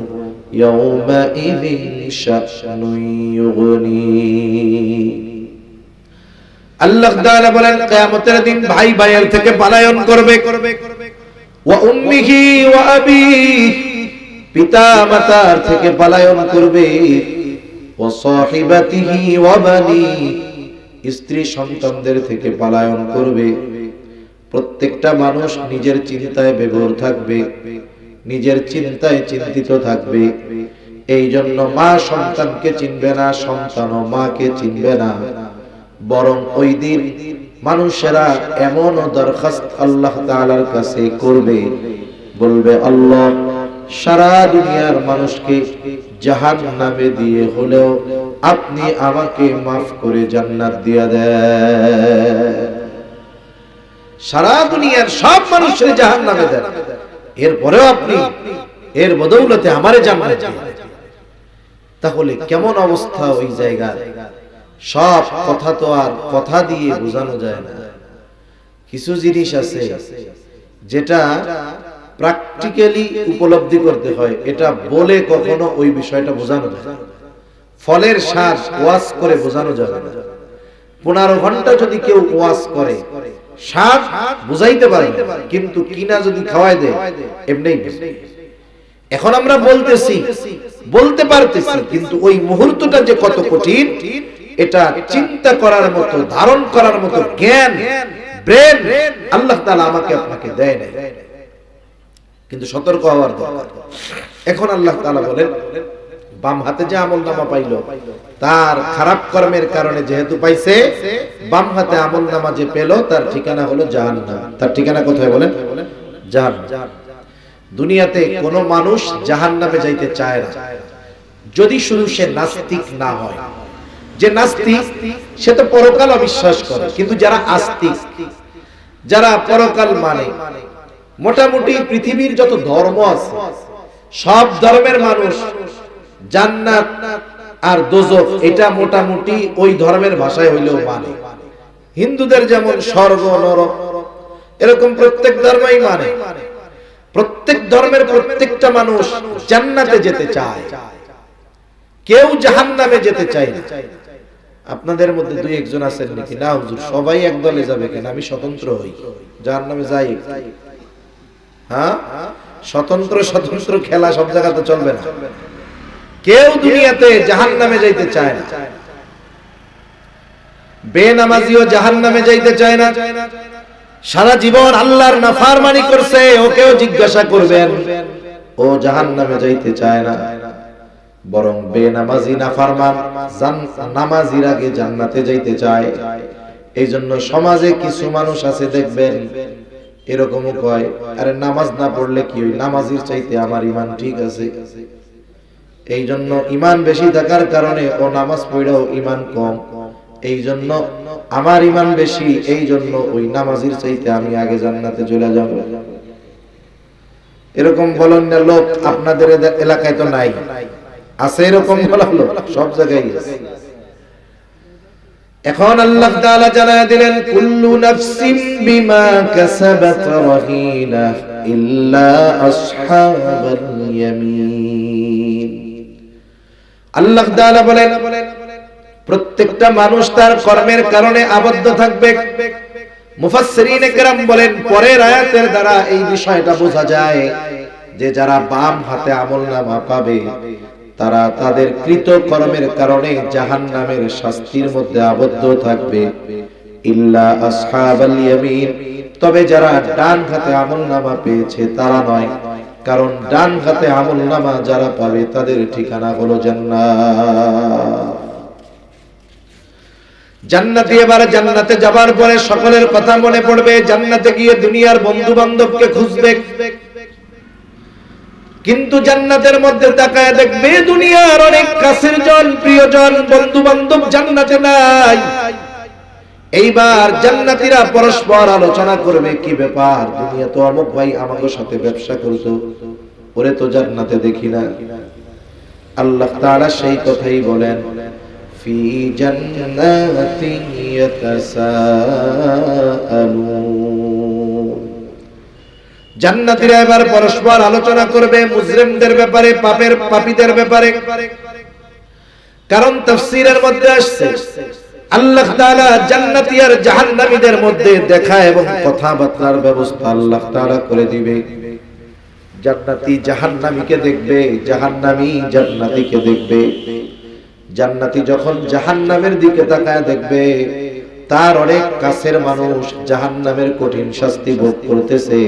ইয়াউমাইযিন শা'নুন ইউগনি। আল্লাহ তাআলা বলেন, কিয়ামতের দিন ভাই ভাইয়ের থেকে পলায়ন করবে। ওয়া উম্মিহি ওয়া আবিহি, পিতা মাতার থেকে পলায়ন করবে। ওয়া সাহিবাতিহি ওয়া বানিহি, স্ত্রী সন্তানদের থেকে পলায়ন করবে। প্রত্যেকটা মানুষ নিজের চিন্তায় বিভোর থাকবে, নিজের চিন্তায় চিন্তিত থাকবে। এই জন্য মা সন্তানকে চিনবে না, সন্তানও মাকে চিনবে না। বরং ওই দিন মানুষেরা এমন দরখাস্ত আল্লাহ তাআলার কাছে করবে, বলবে, আল্লাহ, সারা দুনিয়ার মানুষকে জাহান্নামে দিয়ে হলেও আপনি আমাকে মাফ করে জান্নাত দিয়া দেন। সারা দুনিয়ার সব মানুষের জাহান্নামে দেন, এরপরেও আপনি এর বদৌলতে আমারে জান্নাত দিন। তাহলে কেমন অবস্থা ওই জায়গায়? সব কথা তো আর কথা দিয়ে বোঝানো যায় না। কিছু জিনিস আছে যেটা প্র্যাকটিক্যালি উপলব্ধি করতে হয়, এটা বলে কখনো ওই বিষয়টা বোঝানো যায় না। ফলের স্বাদ ওয়াজ করে বোঝানো যাবে না। 15 ঘন্টা যদি কেউ ওয়াজ করে স্বাদ বুঝাইতে পারে, কিন্তু কিনা যদি খাওয়ায় দেয় এমনিই বুঝে। এখন আমরা বলতে পারতেছি, কিন্তু ওই মুহূর্তটা যে কত কঠিন এটা চিন্তা করার মতো, ধারণ করার মতো জ্ঞান, ব্রেন আল্লাহ তাআলা আমাকে আপনাকে দেয় না। কিন্তু সতর্ক হওয়ার দরকার। এখন আল্লাহ তাআলা বলেন, বাম হাতে যে আমলনামা পাইলো তার খারাপ কর্মের কারণে যেহেতু পাইছে, বাম হাতে আমলনামা যে পেল তার ঠিকানা হলো জাহান্নাম। তার ঠিকানা কোথায় বলেন? জাহান্নাম। দুনিয়াতে কোনো মানুষ জাহান্নামে যাইতে চায় না যদি শুধু সে নাস্তিক না হয়। যে নাস্তিক সে তো পরকাল অবিশ্বাস করে, কিন্তু যারা আস্তিক, যারা পরকাল মানে, মোটামুটি পৃথিবীর যত ধর্ম আছে সব ধর্মের মানুষ জান্নাত আর দোজখ এটা মোটামুটি ওই ধর্মের ভাষায় হইলেও মানে। হিন্দুদের যেমন স্বর্গ নরক, এরকম প্রত্যেক ধর্মই মানে। প্রত্যেক ধর্মের প্রত্যেকটা মানুষ জান্নাতে যেতে চায়, কেউ জাহান্নামে যেতে চায় না। আপনাদের মধ্যে দুই একজন আছেন নাকি, না হুজুর সবাই এক দলে যাবে কেন, আমি স্বতন্ত্র হই, জাহান্নামে যাই। হ্যাঁ, স্বতন্ত্র খেলা সব জায়গাতে চলবে না। কেউ দুনিয়াতে জাহান্নামে যাইতে চায় না। বেনামাজিও জাহান্নামে যাইতে চায় না। সারা জীবন আল্লাহর নাফরমানি করছে, ওকেও জিজ্ঞাসা করবেন, ও জাহান্নামে যাইতে চায় না। বরং বেনামাজি নাফরমান নামাজির আগে জান্নাতে যাইতে চায়। এই জন্য সমাজে কিছু মানুষ আছে দেখবেন এরকম কয়, আরে নামাজ না পড়লে কি ওই নামাজির চাইতে আমার ঈমান ঠিক আছে। এই জন্য ঈমান বেশি থাকার কারণে ও নামাজ পড়াও ঈমান কম, এই জন্য আমার ঈমান বেশি, এই জন্য ওই নামাজির চাইতে আমি আগে জান্নাতে চলে যাব। এরকম বলেন না লোক আপনাদের এলাকায় তো নাই, আছে এরকম বলা লোক সব জায়গায় আছে। এখন আল্লাহ তাআলা জানায় দিলেন, কুল্লু নাফসিন বিমা কাসাবাত রাহিনা ইল্লা আসহাবাল ইয়ামিন। আল্লাহ তাআলা বলেন প্রত্যেকটা মানুষ তার কর্মের কারণে আবদ্ধ থাকবে। মুফাসসিরিনে কেরাম বলেন পরের আয়াতের দ্বারা এই বিষয়টা বোঝা যায় যে যারা বাম হাতে আমলনামা পাবে তারা তাদের কৃত কর্মের কারণে জাহান্নামের শাস্তির মধ্যে আবদ্ধ থাকবে। ইল্লা আসহাবাল ইয়ামিন, তবে যারা ডান হাতে আমলনামা পেয়েছে তারা নয়, কারণ ডান হাতে আমলনামা যারা পাবে তাদের ঠিকানা হলো জান্নাত। জান্নাতে এবার জান্নাতে যাবার পরে সকলের কথা মনে পড়বে, জান্নাতে গিয়ে দুনিয়ার বন্ধু বান্ধবকে খুঁজবে, কিন্তু জান্নাতের মধ্যে তাকায় দেখবে দুনিয়ার অনেক কাছের জন প্রিয়জন বন্ধু বান্ধব জান্নাতে নাই। এইবার জান্নাতীরা পরস্পর আলোচনা করবে, কি ব্যাপার, দুনিয়া তো অমুক ভাই আমাদের সাথে ব্যবসা করতো, ওরে তো জান্নাতে দেখি না। আল্লাহ তাআলা সেই কথাই বলেন, ফি জান্নাতিন ইয়াতাসাআলুন। জান্নাতীরা এবার পরস্পর আলোচনা করবে মুজরিমদের ব্যাপারে, পাপীদের ব্যাপারে। কারণ তাফসীরের মধ্যে আসছে আল্লাহ তাআলা জান্নাতী আর জাহান্নামীদের মধ্যে দেখা এবং কথাবার্তার ব্যবস্থা আল্লাহ তাআলা করে দিবে। জান্নাতী জাহান্নামীকে দেখবে, জাহান্নামী জান্নাতীকে দেখবে। জান্নাতী যখন জাহান্নামের দিকে তাকায় দেখবে তার অনেক কাছের মানুষ জাহান্নামের কঠিন শাস্তি ভোগ করতেছে।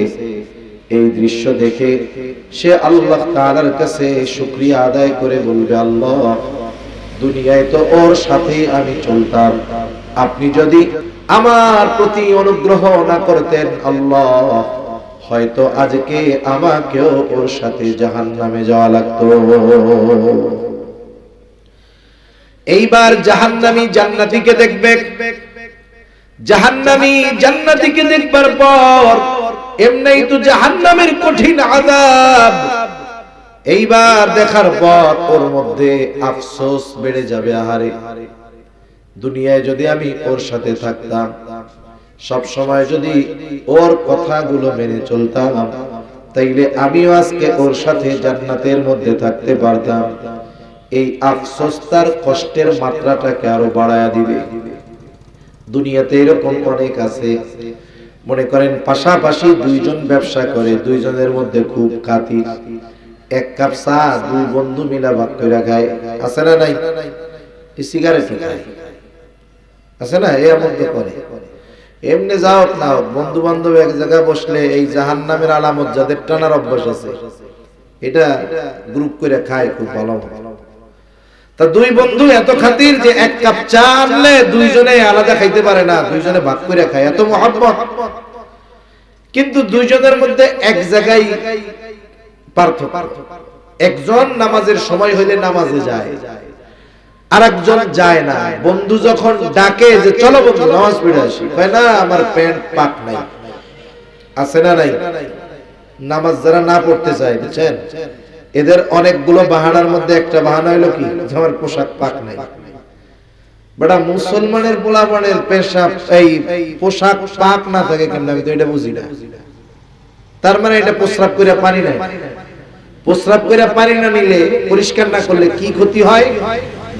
এই দৃশ্য দেখে সে আল্লাহ তাআলার কাছে শুকরিয়া আদায় করে বলবে, আল্লাহ দুনিয়ায় তো ওর সাথে আমি চলতাম, আপনি যদি আমার প্রতি অনুগ্রহ না করতেন আল্লাহ, হয়তো আজকে আমাকেও ওর সাথে জাহান্নামে যাওয়া লাগতো। এইবার জাহান্নামী জান্নাতীকে দেখবে, জাহান্নামী জান্নাতীকে দেখবার পর এমনিই তো জাহান্নামের কঠিন আযাব, এইবার দেখার পর ওর মধ্যে আফসোস বেড়ে যাবে, আহারে দুনিয়ায় যদি আমি ওর সাথে থাকতাম, সব সময় যদি ওর কথাগুলো মেনে চলতাম, তাইলে আমিও আজকে ওর সাথে জান্নাতের মধ্যে থাকতে পারতাম। এই আফসোস তার কষ্টের মাত্রাটাকে আরো বাড়ায়া দিবে। দুনিয়াতে এরকম অনেক আছে, মনে করেন পাশাপাশি দুইজন ব্যবসা করে, দুইজনের মধ্যে খুব খাতির, এক কাপ চা দুই বন্ধু মিলা ভাগ করে খায়, আছে না নাই? এই সিগারেট খায়, আছে না? এমন তো করে। এমনি যাও না, বন্ধু বান্ধব এক জায়গায় বসলে এই জাহান্নামের আলামত যাদের টানার অভ্যাস আছে, এটা গ্রুপ করে খায়, খুব ভালো। তা দুই বন্ধু এত খাতির যে এক কাপ চা আনলে দুইজনে আলাদা খাইতে পারে না, দুইজনে ভাগ করে খায়, এত মহব্বত। কিন্তু দুইজনের মধ্যে এক জায়গায় পার্থক্য, একজন নামাজের সময় হইলে নামাজে যায়, আরেকজন যায় না। বন্ধু যখন ডাকে যে চলো বন্ধু নামাজ পড়ে আসি, কয় না আমার প্যান্ট পাক নাই, আছে না নাই? নামাজ যারা না পড়তে চায়, বুঝছেন, এদের অনেকগুলো বাহানার মধ্যে একটা বাহানা হলো কি, আমার পোশাক পাক নাই। বেটা মুসলমানের পোলাপানের পেশাব এই পোশাক পাক না থাকে কেমন, আমি তো এটা বুঝি না। তার মানে এটা প্রস্রাব করে পানি নাই, প্রস্রাব করে পানি না নিলে, পরিষ্কার না করলে কি ক্ষতি হয়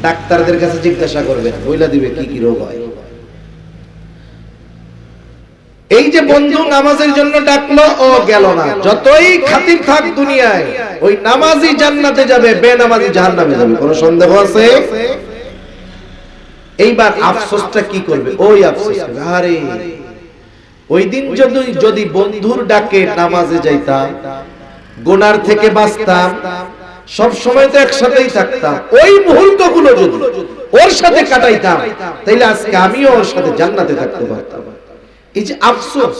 ডাক্তারদের কাছে জিজ্ঞাসা করবেন, বইলা দিবে কি কি রোগ হয়। এই যে বন্ধু নামাজের জন্য ডাকলো, ও গেল না, যতই খাতির থাক দুনিয়ায়, ওই নামাজি জান্নাতে যাবে, বেনামাজি জাহান্নামে যাবে, কোনো সন্দেহ আছে? এইবার আফসোসটা কি করবে? ওই আফসোস, আরে ওই দিন যদি বন্ধুর ডাকে নামাজে যাইতাম, গুনার থেকে বাঁচতাম, সব সময় তো একসাথেই থাকতাম, ওই মুহূর্তগুলো যদি ওর সাথে কাটাইতাম, তাইলে আজকে আমিও ওর সাথে জান্নাতে থাকতে পারতাম। এই যে আফসোস,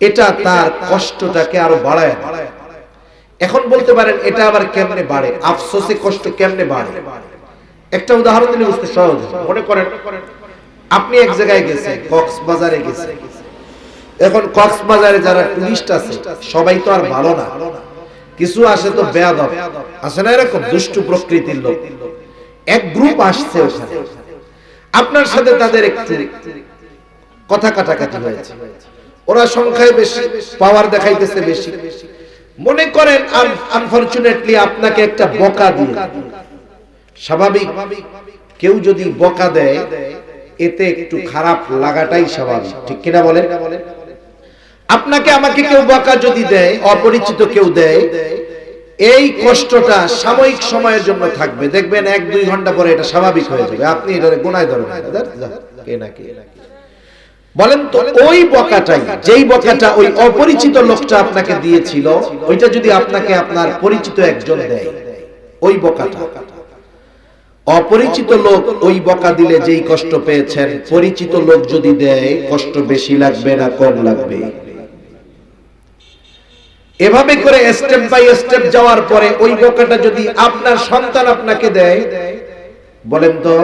এটা তার কষ্টটাকে আরো বাড়ায়। এখন বলতে পারেন এটা আবার কেমনে বাড়ে? আফসোসে কষ্ট কেমনে বাড়ে? একটা উদাহরণ দিলে বুঝতে সহজ। মনে করেন আপনি এক জায়গায় গেছেন, কক্সবাজারে গেছেন। এখন কক্সবাজারে যারা টুরিস্ট আছে সবাই তো আর ভালো না, কিছু আসে তো বেয়াদব, আসে না এরকম দুষ্টু প্রকৃতির লোক। এক গ্রুপ আসছে ওখানে, আপনার সাথে তাদের একটু কথা কাটাকাটি হয়েছে, ওরা সংখ্যায় বেশি, পাওয়ার দেখাইতেছে বেশি। মনে করেন আনফরচুনেটলি আপনাকে একটা বকা দিয়ে, স্বাভাবিক কেউ যদি বকা দেয় এতে একটু খারাপ লাগাটাই স্বাভাবিক, ঠিক কিনা বলেন? আপনাকে আমাকে কেউ বকা যদি দেয়, অপরিচিত কেউ দেয়, এই কষ্টটা সাময়িক সময়ের জন্য থাকবে, দেখবেন 1-2 ঘন্টা পরে এটা স্বাভাবিক হয়ে যাবে, আপনি এটারে গুনায় ধরবেন। কে না কে বলেন তো, ওই বকাটাই, যেই বকাটা ওই অপরিচিত লোকটা আপনাকে দিয়েছিল, ওইটা যদি আপনাকে আপনার পরিচিত একজন দেয়, ওই বকাটা, অপরিচিত লোক ওই বকা দিলে যেই কষ্ট পেয়েছেন, পরিচিত লোক যদি দেয় কষ্ট বেশি লাগবে না কম লাগবে? এভাবে করে স্টেপ বাই স্টেপ যাওয়ার পরে ওই বকাটা যদি আপনার সন্তান আপনাকে দেয়, বলেন তো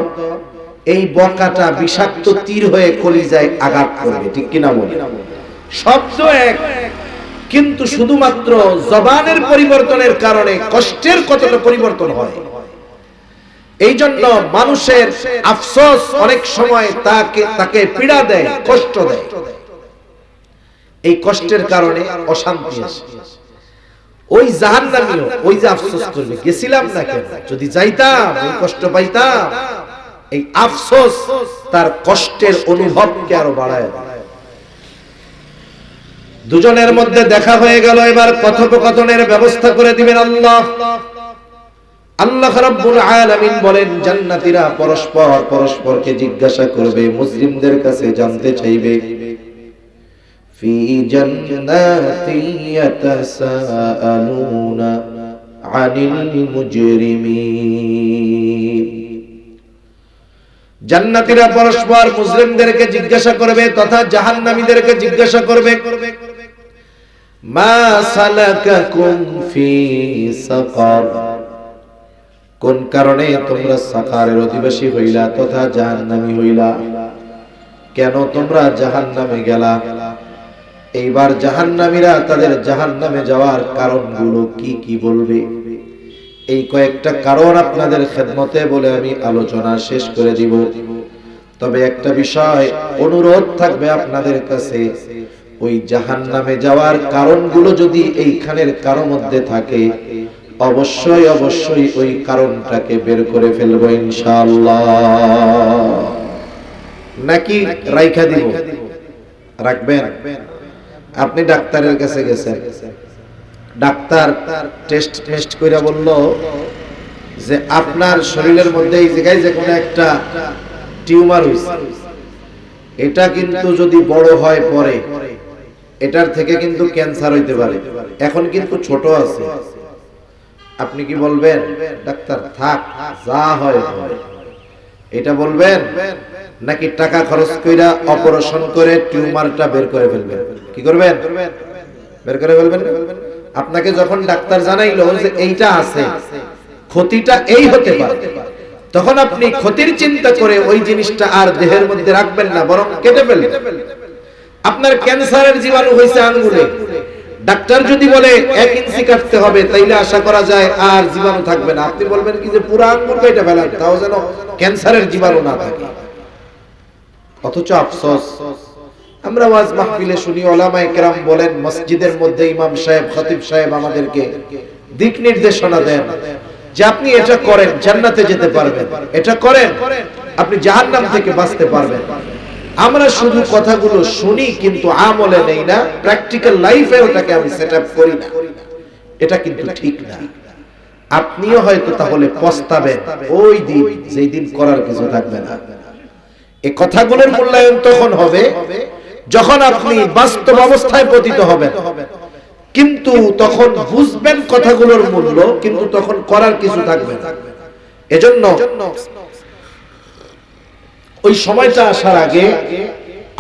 এই বকাটা বিষাক্ত তীর হয়ে কলিজায় আঘাত করবে, ঠিক কিনা বলেন? শব্দ এক, কিন্তু শুধুমাত্র জবানের পরিবর্তনের কারণে কষ্টের কতটা পরিবর্তন হয়। এই জন্য মানুষের আফসোস অনেক সময় তাকে পীড়া দেয়, কষ্ট দেয়। এই কষ্টের কারণে অশান্তি আসে। ওই জাহান্নামীও ওই যে আফসোস করবে, গেছিলাম না কেন, যদি যাইতাম এই কষ্ট পাইতাম। এই আফসোস তার কষ্টের অনুভবকে আরো বাড়ায়। দুজনের মধ্যে দেখা হয়ে গেল, এবার কথোপকথনের ব্যবস্থা করে দিবেন আল্লাহ। আল্লাহ রাব্বুল আলামিন বলেন, জান্নাতীরা পরস্পরকে জিজ্ঞাসা করবে, মুসলিমদের কাছে জানতে চাইবে, ফি জান্নাতি ইয়াতাসাআলুনা আনিল মুজরিমিন। জান্নাতীরা পরস্পর মুসলিমদেরকে জিজ্ঞাসা করবে তথা জাহান্নামীদেরকে জিজ্ঞাসা করবে, মা সালাকাকুম ফি সাকার, কোন কারণে তোমরা সাকারের অধিবাসী হইলা তথা জাহান্নামী হইলা, কেন তোমরা জাহান্নামে গেলা? এইবার জাহান্নামীরা তাদের জাহান্নামে যাওয়ার কারণগুলো কি কি বলবে। এই কয়েকটা কারণ আপনাদের খেদমতে বলে আমি আলোচনা শেষ করে দিব। তবে একটা বিষয় অনুরোধ থাকবে আপনাদের কাছে, ওই জাহান্নামে যাওয়ার কারণগুলো যদি এইখানের কারো মধ্যে থাকে, অবশ্যই অবশ্যই ওই কারণটাকে বের করে ফেলবো ইনশাআল্লাহ। নাকি রাইখা দিব? রাখবেন? আপনি ডাক্তারের কাছে গেছেন, ডাক্তার টেস্ট কইরা বলল যে আপনার শরীরের মধ্যে এই জায়গায় যে কোনো একটা টিউমার হইছে, এটা কিন্তু যদি বড় হয় পরে এটার থেকে কিন্তু ক্যান্সার হইতে পারে, এখন কিন্তু ছোট আছে। আপনি কি বলবেন ডাক্তার থাক যা হয় হবে, এটা বলবেন? নাকি টাকা খরচ কইরা অপারেশন করে টিউমারটা বের করে ফেলবেন? কি করবেন? বের করে ফেলবেন। আপনাকে যখন ডাক্তার জানাইলো যে এইটা আছে, ক্ষতিটা এই হতে পারে, তখন আপনি ক্ষতির চিন্তা করে ওই জিনিসটা আর দেহের মধ্যে রাখবেন না, বরং কেটে ফেলবেন। আপনার ক্যান্সারের জীবাণু হইছে আঙ্গুলে, ডাক্তার যদি বলে 1 ইঞ্চি কাটতে হবে, তাইলে আশা করা যায় আর জীবাণু থাকবে না। আপনি বলবেন কি যে পুরো আঙ্গুল কেটে ফেলেন, তাও যেন ক্যান্সারের জীবাণু না থাকে। অথচ আফসোস, আমরা ওয়াজ মাহফিলে শুনি উলামায়ে কেরাম বলেন, মসজিদের মধ্যে ইমাম সাহেব, খতিব সাহেব আমাদেরকে দিক নির্দেশনা দেন যে আপনি এটা করেন জান্নাতে যেতে পারবেন, এটা করেন আপনি জাহান্নাম থেকে বাঁচতে পারবেন। আমরা শুধু কথাগুলো শুনি কিন্তু আমলে নেই না, প্র্যাকটিক্যাল লাইফে ওটাকে আমি সেটআপ করি না। এটা কিন্তু ঠিক না। আপনিও হয়তো তাহলে পস্তাবেন ওই দিন, যেই দিন করার কিছু থাকবে না। এই কথাগুলোর মূল্যায়ন তখন হবে যখন আপনি বাস্তব অবস্থায় পতিত হবেন, কিন্তু তখন বুঝবেন কথাগুলোর মূল্য, কিন্তু তখন করার কিছু থাকবে না। এজন্য ওই সময়টা আসার আগে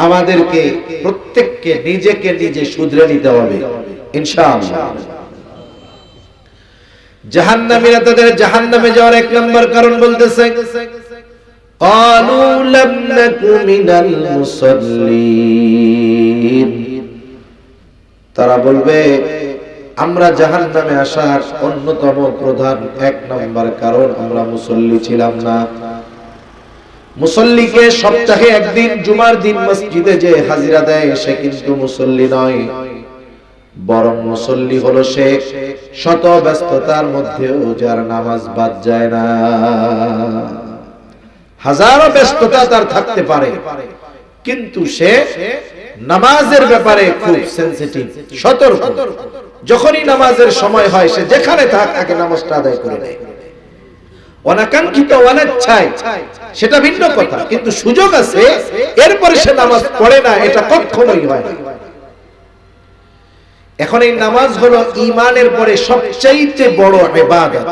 আমাদেরকে প্রত্যেককে নিজেকে নিজে শুধরে নিতে হবে ইনশাআল্লাহ। জাহান্নামীরা তাদের জাহান্নামে যাওয়ার এক নম্বর কারণ বলতেছে, ক্বালু লাম নাকু মিনাল মুসাল্লিন। তারা বলবে আমরা জাহান্নামে আসার অন্যতম প্রধান এক নম্বর কারণ আমরা মুসল্লি ছিলাম না। মুসল্লিকে সপ্তাহে একদিন জুমার দিন মসজিদে যে হাজিরা দেয় সে কিন্তু মুসল্লি নয়, বরং মুসল্লি হলো সে শত ব্যস্ততার মধ্যেও যার নামাজ বাদ যায় না। হাজারো ব্যস্ততা তার থাকতে পারে, কিন্তু সে নামাজের ব্যাপারে খুব সেনসিটিভ, সতর্ক। যখনই নামাজের সময় হয় সে যেখানে থাক আগে নামাজটা আদায় করে নেয়। অনাকাঙ্ক্ষিত অনিচ্ছায় সেটা ভিন্ন কথা, কিন্তু সুযোগ আছে এরপরে সে নামাজ পড়ে না, এটা কখনোই হয় না। এখন এই নামাজ হলো ঈমানের পরে সবচেয়ে বড় ইবাদত।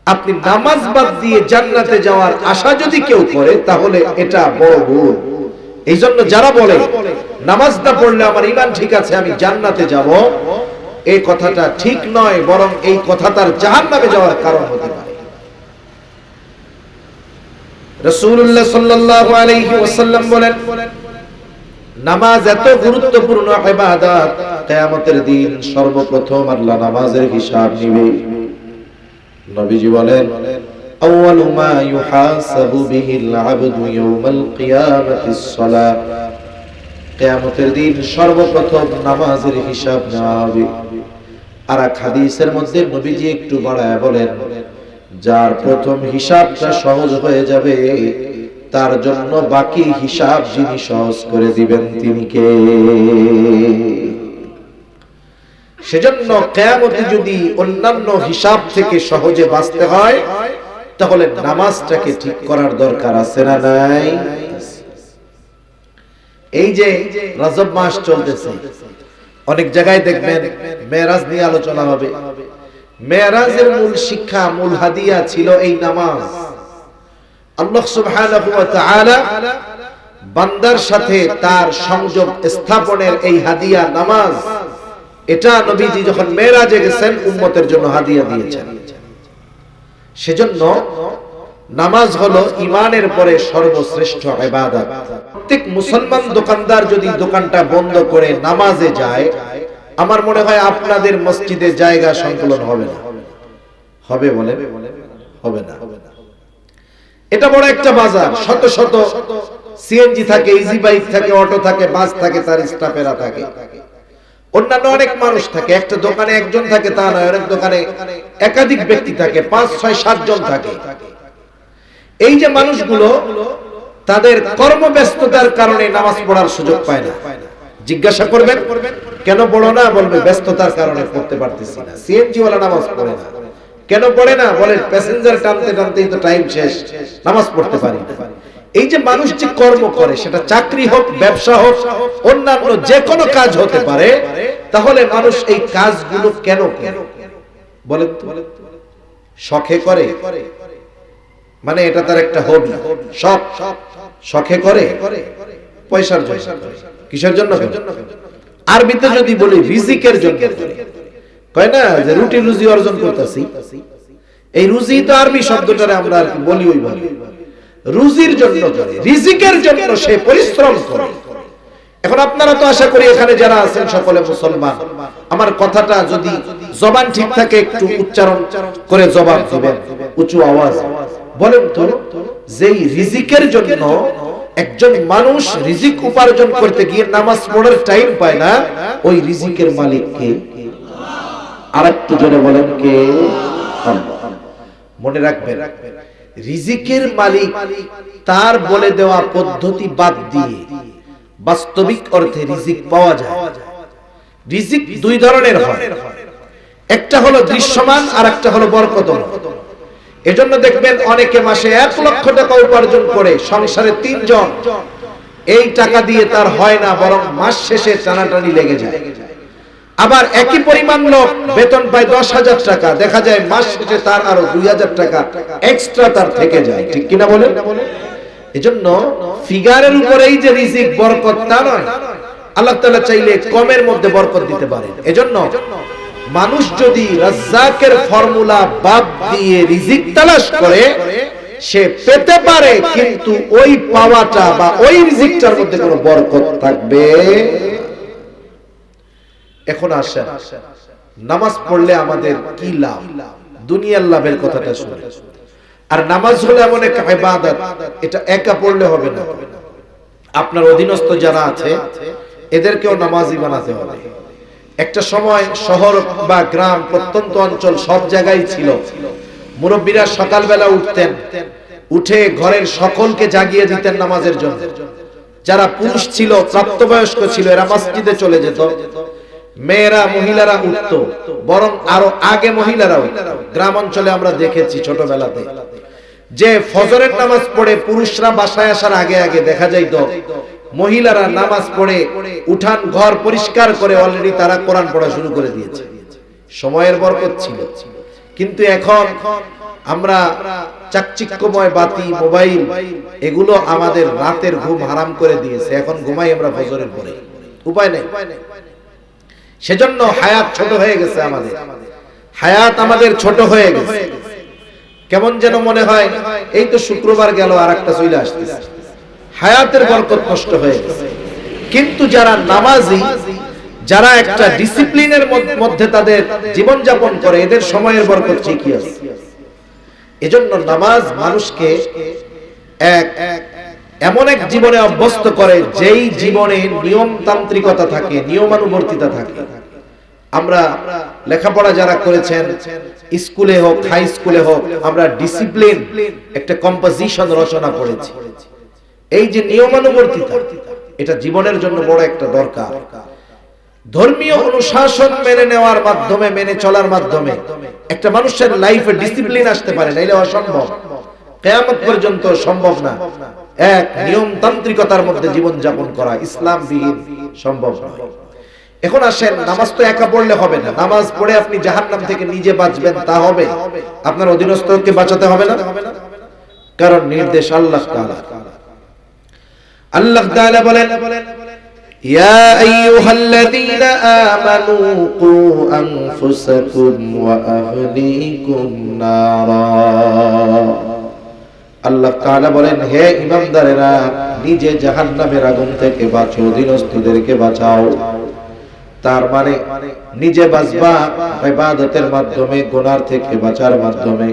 আপনি নামাজ বাদ দিয়ে জান্নাতে যাওয়ার আশা যদি কেউ করে তাহলে এটা বড় ভুল। এই জন্য যারা বলে নামাজ না পড়লে আমার ঈমান ঠিক আছে আমি জান্নাতে যাব, এই কথাটা ঠিক নয়, বরং এই কথা তার জাহান্নামে যাওয়ার কারণ হতে পারে। রাসূলুল্লাহ সাল্লাল্লাহু আলাইহি ওয়াসাল্লাম বলেন, নামাজ এত গুরুত্বপূর্ণ ইবাদত, কিয়ামতের দিন সর্বপ্রথম আল্লাহ নামাজের হিসাব নেবে। নবীজি বলেন, আউয়ালু মা ইউহাসাবু বিহিল আবদু ইয়াউমাল কিয়ামাতিস সালাত। কিয়ামতের দিন সর্বপ্রথম নামাজের হিসাব নেওয়া হবে। আর এক হাদিসের মধ্যে নবীজি একটু বাড়ায় বলেন, যার প্রথম হিসাবটা সহজ হয়ে যাবে তার জন্য বাকি হিসাব যিনি সহজ করে দিবেন তিনি কে? সেজন্য কিয়ামতে যদি অন্যান্য হিসাব থেকে সহজে বাঁচতে হয় তাহলে নামাজটাকে ঠিক করার দরকার আছে না নাই? এই যে রজব মাস চলতেছে, অনেক জায়গায় দেখবেন মেরাজ নিয়ে আলোচনা হবে। মেরাজের মূল শিক্ষা, মূল হাদিয়া ছিল এই নামাজ। আল্লাহ সুবহানাহু ওয়া তাআলা বান্দার সাথে তার সংযোগ স্থাপনের এই হাদিয়া নামাজ, এটা নবীজি যখন মেরাজে গেছেন উম্মতের জন্য হাদিয়া দিয়েছেন। সেজন্য নামাজ হলো ঈমানের পরে সর্বশ্রেষ্ঠ ইবাদত। প্রত্যেক মুসলমান দোকানদার যদি দোকানটা বন্ধ করে নামাজে যায়, আমার মনে হয় আপনাদের মসজিদে জায়গা সংকুলন হবে না। হবে বলে? হবে না। এটা বড় একটা বাজার, শত শত সিএনজি থাকে, ইজি বাইক থাকে, অটো থাকে, বাস থাকে, তার স্টাফেরা থাকে, অন্যান্য অনেক মানুষ থাকে। একটা দোকানে একজন থাকে তা নয়, অনেক দোকানে একাধিক ব্যক্তি থাকে, 5, 6, 7 জন থাকে। এই যে মানুষগুলো তাদের কর্মব্যস্ততার কারণে নামাজ পড়ার সুযোগ পায় না। জিজ্ঞাসা করবেন কেন পড়ো না, বলবে ব্যস্ততার কারণে পড়তে পারতেছি না। সিএনজি ওয়ালা নামাজ পড়ে না, কেন পড়ে না? বলে প্যাসেঞ্জার টানতে টানতেই তো টাইম শেষ, নামাজ পড়তে পারি না। এই যে মানুষ যে কর্ম করে, সেটা চাকরি হোক, ব্যবসা হোক, অন্যান্য যে কোনো কাজ হতে পারে, তাহলে মানুষ এই কাজগুলো কেন বলেন তো? শখে করে, মানে এটা তার একটা হবি, শখ, শখে করে, পয়সার জন্য। কিসের জন্য? আরবিতে যদি বলি রিজিকের জন্য, কয় না যে রুটি রুজি অর্জন করতেছি। এই রুজি তো আরবি শব্দটারে আমরা আর কি বলি ওইভাবে, রুজির জন্য করে, রিজিকের জন্য সে পরিশ্রম করে। এখন আপনারা তো আশা করি এখানে যারা আছেন সকলে মুসলমান। আমার কথাটা যদি জবান ঠিক থাকে একটু উচ্চারণ করে জবাব দিবেন, উঁচু আওয়াজ বলেন তো, যেই রিজিকের জন্য একজন মানুষ রিজিক উপার্জন করতে গিয়ে নামাজ পড়ার টাইম পায় না, ওই রিজিকের মালিক কে? আরেকটু জোরে বলেন কে? আল্লাহ। মনে রাখবেন, রিজিকের মালিক তার বলে দেওয়া পদ্ধতি বাদ দিয়ে বাস্তবিক অর্থে রিজিক পাওয়া যায়। রিজিক দুই ধরনের হয়, একটা হলো দৃশ্যমান আর একটা হলো বরকতময়। এজন্য দেখবেন অনেকে মাসে 1 লক্ষ টাকা উপার্জন করে, সংসারে 3 জন, এই টাকা দিয়ে তার হয় না, বরং মাস শেষে টানাটানি লেগে যায়। আবার একই পরিমাণ লোক বেতন পায় 10,000 টাকা, দেখা যায় মাস শেষে তার আরো 2,000 টাকা এক্সট্রা তার থেকে যায়। ঠিক কিনা বলেন? এজন্য ফিগারের উপরেই যে রিজিক বরকত তা নয়, আল্লাহ তাআলা চাইলে কমের মধ্যে বরকত দিতে পারে। এজন্য মানুষ যদি রাজ্জাকের ফর্মুলা বাদ দিয়ে রিজিক তালাশ করে, সে পেতে পারে, কিন্তু ওই পাওয়াটা বা ওই রিজিকটার মধ্যে কোনো বরকত থাকবে। এখন আসেন, নামাজ পড়লে আমাদের কি লাভ? দুনিয়ার লাভের কথাটা শুনে। আর নামাজ হলো এমন এক ইবাদত, এটা একা পড়লে হবে না, আপনার অধীনস্থ যারা আছে এদেরকেও নামাজি বানাতে হবে। একটা সময় শহর বা গ্রাম, প্রত্যন্ত অঞ্চল সব জায়গায় ছিল, মুরব্বীরা সকালবেলা উঠতেন, উঠে ঘরের সকলকে জাগিয়ে দিতেন নামাজের জন্য। যারা পুরুষ ছিল, প্রাপ্তবয়স্ক ছিল, এরা মসজিদে চলে যেত, মেয়েরা মহিলারা উঠতো, বরং আরো আগে মহিলারা উঠতো। গ্রাম অঞ্চলে আমরা দেখেছি ছোটবেলাতে যে ফজরের নামাজ পড়ে পুরুষরা বাসায় আসার আগে আগে দেখা যাইতো মহিলারা নামাজ পড়ে উঠান ঘর পরিষ্কার করে অলরেডি তারা কোরআন পড়া শুরু করে দিয়েছে। সময়ের বরকত ছিল। কিন্তু এখন আমরা চাকচিক্যময় বাতি, মোবাইল, এগুলো আমাদের রাতের ঘুম হারাম করে দিয়েছে। এখন ঘুমাই আমরা ফজরের পরে, উপায় নেই। সেজন্য হায়াত ছোট হয়ে গেছে আমাদের, হায়াত আমাদের ছোট হয়ে গেছে। কেমন যেন মনে হয় এই তো শুক্রবার গেল আর একটা চলে আসতেছে, হায়াতের বরকত নষ্ট হয়ে গেছে। কিন্তু যারা নামাজি, যারা একটা ডিসিপ্লিনের মধ্যে তাদের জীবন যাপন করে, এদের সময়ের বরকত ঠিকই আছে। এজন্য নামাজ মানুষকে এমন এক জীবনে অভ্যস্ত করে যেই জীবনে নিয়মতান্ত্রিকতা থাকে, নিয়মানুবর্তিতা থাকে। আমরা লেখাপড়া যারা করেছেন, স্কুলে হোক হাই স্কুলে হোক, আমরা ডিসিপ্লিন একটা কম্পোজিশন রচনা করেছি। এই যে নিয়মানুবর্তিতা, এটা জীবনের জন্য বড় একটা দরকার। ধর্মীয় অনুশাসন মেনে নেওয়ার মাধ্যমে, মেনে চলার মাধ্যমে একটা মানুষের লাইফে ডিসিপ্লিন আসতে পারে, নাইলে অসম্ভব, কিয়ামত পর্যন্ত সম্ভব না। এক নিয়মতান্ত্রিকতার মধ্যে জীবন যাপন করা ইসলাম বিহীন সম্ভব নয়। এখন আসেন, নামাজ তো একা পড়লে হবে না। নামাজ পড়ে আপনি জাহান্নাম থেকে নিজে বাঁচবেন তা হবে, আপনার অধীনস্থকে বাঁচাতে হবে না। কারণ নির্দেশ আল্লাহ তাআলা। আল্লাহ তাআলা বলেন, ইয়া আইয়ুহাল্লাযীনা আমানু কু আনফুসাকুম ওয়া আহলিকুম নারা। আল্লাহ তাআলা বলেন, হে ঈমানদারেরা, নিজে জাহান্নামের আগুন থেকে বাঁচো, অধীনস্থদেরকে বাঁচাও। তার মানে নিজে বাঁচবা ইবাদতের মাধ্যমে, গুনাহ থেকে বাঁচার মাধ্যমে,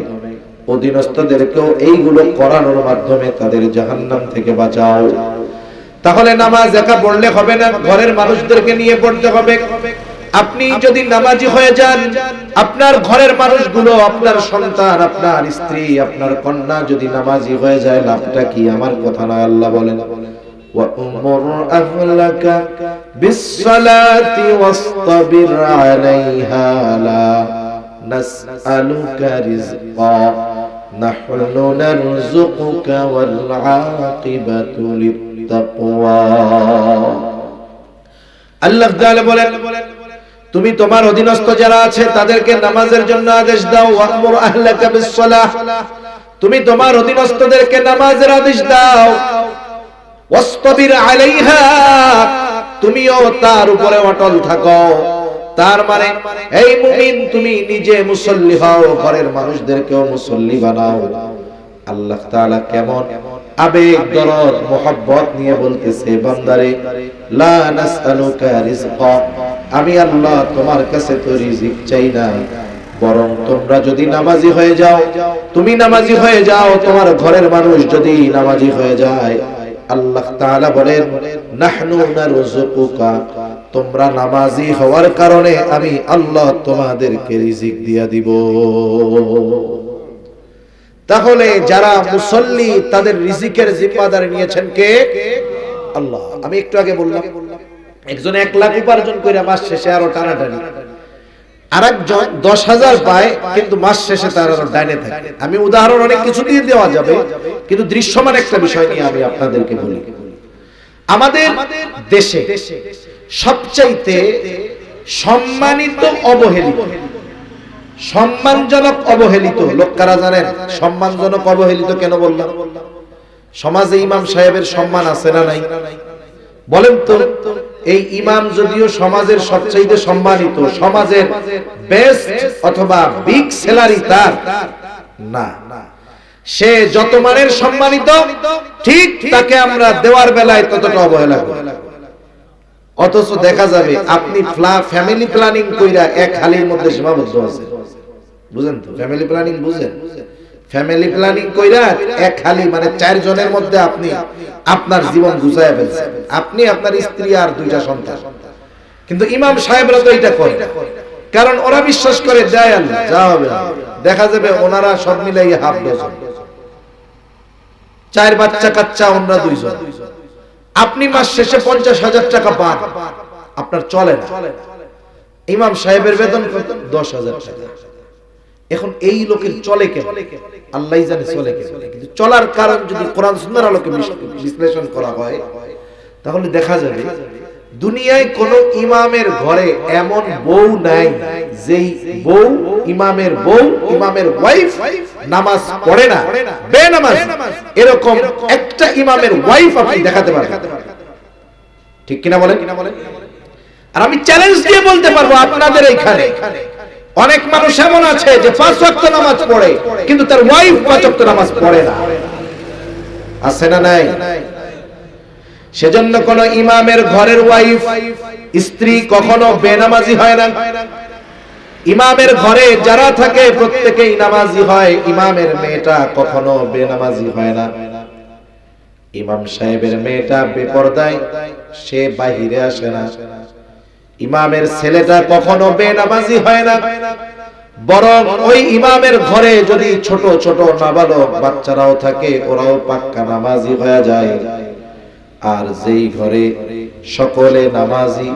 অধীনস্থদেরকেও এইগুলো করানোর মাধ্যমে তাদের জাহান্নাম থেকে বাঁচাও। তাহলে নামাজ একা পড়লে হবে না, ঘরের মানুষদেরকে নিয়ে পড়তে হবে। আপনি যদি নামাজি হয়ে যান, আপনার ঘরের মানুষগুলো, আপনার সন্তান, আপনার স্ত্রী, আপনার কন্যা যদি নামাজি হয়ে যায়, লাভটা কি? আমার কথা নয়, আল্লাহ বলেন, وَأْمُرْ أَهْلَكَ بِالصَّلَاةِ وَاصْطَبِرْ عَلَيْهَا لَا نَسْأَلُكَ رِزْقًا نَحْنُ نَرْزُقُكَ وَالْعَاقِبَةُ لِلتَّقْوَى। আল্লাহ তাআলা বলেন, তুমি তোমার অধীনস্থ যারা আছে তাদেরকে নামাজের জন্য আদেশ দাও। ওয়া'মুর আহলাকা বিস-সালাহ, তুমি তোমার অধীনস্থদেরকে নামাজের আদেশ দাও। ওয়াসতাবির আলাইহা, তুমিও তার উপরে অটল থাকো। তার মানে এই মুমিন, তুমি নিজে মুসল্লি হও, ঘরের মানুষদেরকেও মুসল্লি বানাও। আল্লাহ তাআলা কেমন আবেগ, দরদ, মোহাব্বত নিয়ে বলতেছে, বান্দারে, লা নাসআলুকা রিজকা, আমি আল্লাহ তোমার কাছে তো রিজিক চাই না, বরং তোমরা যদি নামাজি হয়ে যাও, তুমি নামাজি হয়ে যাও, তোমার ঘরের মানুষ যদি নামাজি হয়ে যায়, আল্লাহ তাআলা বলেন, নাহনু নারযুকুকা, তোমরা নামাজি হওয়ার কারণে আমি আল্লাহ তোমাদেরকে রিজিক দিয়া দিব। তাহলে যারা মুসল্লি, তাদের রিজিকের জিম্মাদারি নিয়েছেন কে? আল্লাহ। আমি একটু আগে বললাম, একজন 1 লাখ উপার্জন করে মাস শেষে আরো টানাটানি, আরেকজন 10,000 পায় কিন্তু মাস শেষে তার আরো ডাইনে থাকে। আমি উদাহরণ অনেক কিছু দিয়ে দেওয়া যাবে, কিন্তু দৃশ্যমান একটা বিষয় নিয়ে আমি আপনাদেরকে বলি। আমাদের দেশে সবচাইতে সম্মানিত অবহেলিত, সম্মানজনক অবহেলিত লোক কারা জানেন? সম্মানজনক অবহেলিত কেন বললাম? সমাজে ইমাম সাহেবের সম্মান আছে না নাই? বলেন তো, এই ইমাম যদিও সমাজের সবচেয়ে সম্মানিত, সমাজের বেস্ট অথবা বিগ স্যালারি তার না, সে যত মানের সম্মানিত ঠিক তাকে আমরা দেওয়ার বেলায় ততটা অবহেলা করি। অথচ দেখা যাবে আপনি ফ্যামিলি প্ল্যানিং কইরা এক হালির মধ্যে সীমাবদ্ধ আছেন। বুঝেন তো? ফ্যামিলি প্ল্যানিং বুঝেন? ফ্যামিলি প্ল্যানিং কইরা এক হালি মানে 4 জনের মধ্যে আপনি আপনার জীবন গুছায়া ফেলছেন, আপনি, আপনার স্ত্রী আর 2টা সন্তান। কিন্তু ইমাম সাহেবরা তো এটা করে, কারণ ওরা বিশ্বাস করে দেয় আল্লাহ যা হবে দেখা যাবে। ওনারা সব মিলাই হাফ ডজন, 4 বাচ্চা কাচ্চা, ওনারা 2 জন। আপনি মাস শেষে 50,000 টাকা পান, আপনার চলে না। ইমাম সাহেবের বেতন কত? 10,000 টাকা। এখন এই লোকের চলে কেন? আল্লাহই জানে চলে কেন। কিন্তু চলার কারণ যদি কোরআন সুন্নাহর আলোকে বিশ্লেষণ করা হয় তাহলে দেখা যাবে দুনিয়ায় কোন ইমামের ঘরে এমন বউ নাই যেই বউ, ইমামের বউ, ইমামের ওয়াইফ নামাজ পড়ে না, বেনামাজ। এরকম একটা ইমামের ওয়াইফ আপনি দেখাতে পারবেন? ঠিক কিনা বলেন? আর আমি চ্যালেঞ্জ দিয়ে বলতে পারবো আপনাদের এইখানে অনেক মানুষ এমন আছে যে 5 ওয়াক্ত নামাজ পড়ে কিন্তু তার ওয়াইফ 5 ওয়াক্ত নামাজ পড়ে না। আছে না নাই? সেজন্য কোন ইমামের ঘরের ওয়াইফ, স্ত্রী কখনো বেনামাজি হয় না। ইমামের ঘরে যারা থাকে প্রত্যেকেই নামাজি হয়। ইমামের মেয়েটা কখনো বেনামাজি হয় না। ইমাম সাহেবের মেয়েটা বেপরদায়, সে বাহিরে আসে না। ইমামের ছেলেটা কখনো বেনামাজি হয় না, বরং ওই ইমামের ঘরে যদি ছোট ছোট নাবালক বাচ্চারাও থাকে ওরাও পাক্কা নামাজি হয়ে যায়। আর যেই ঘরে সকলে নামাজি,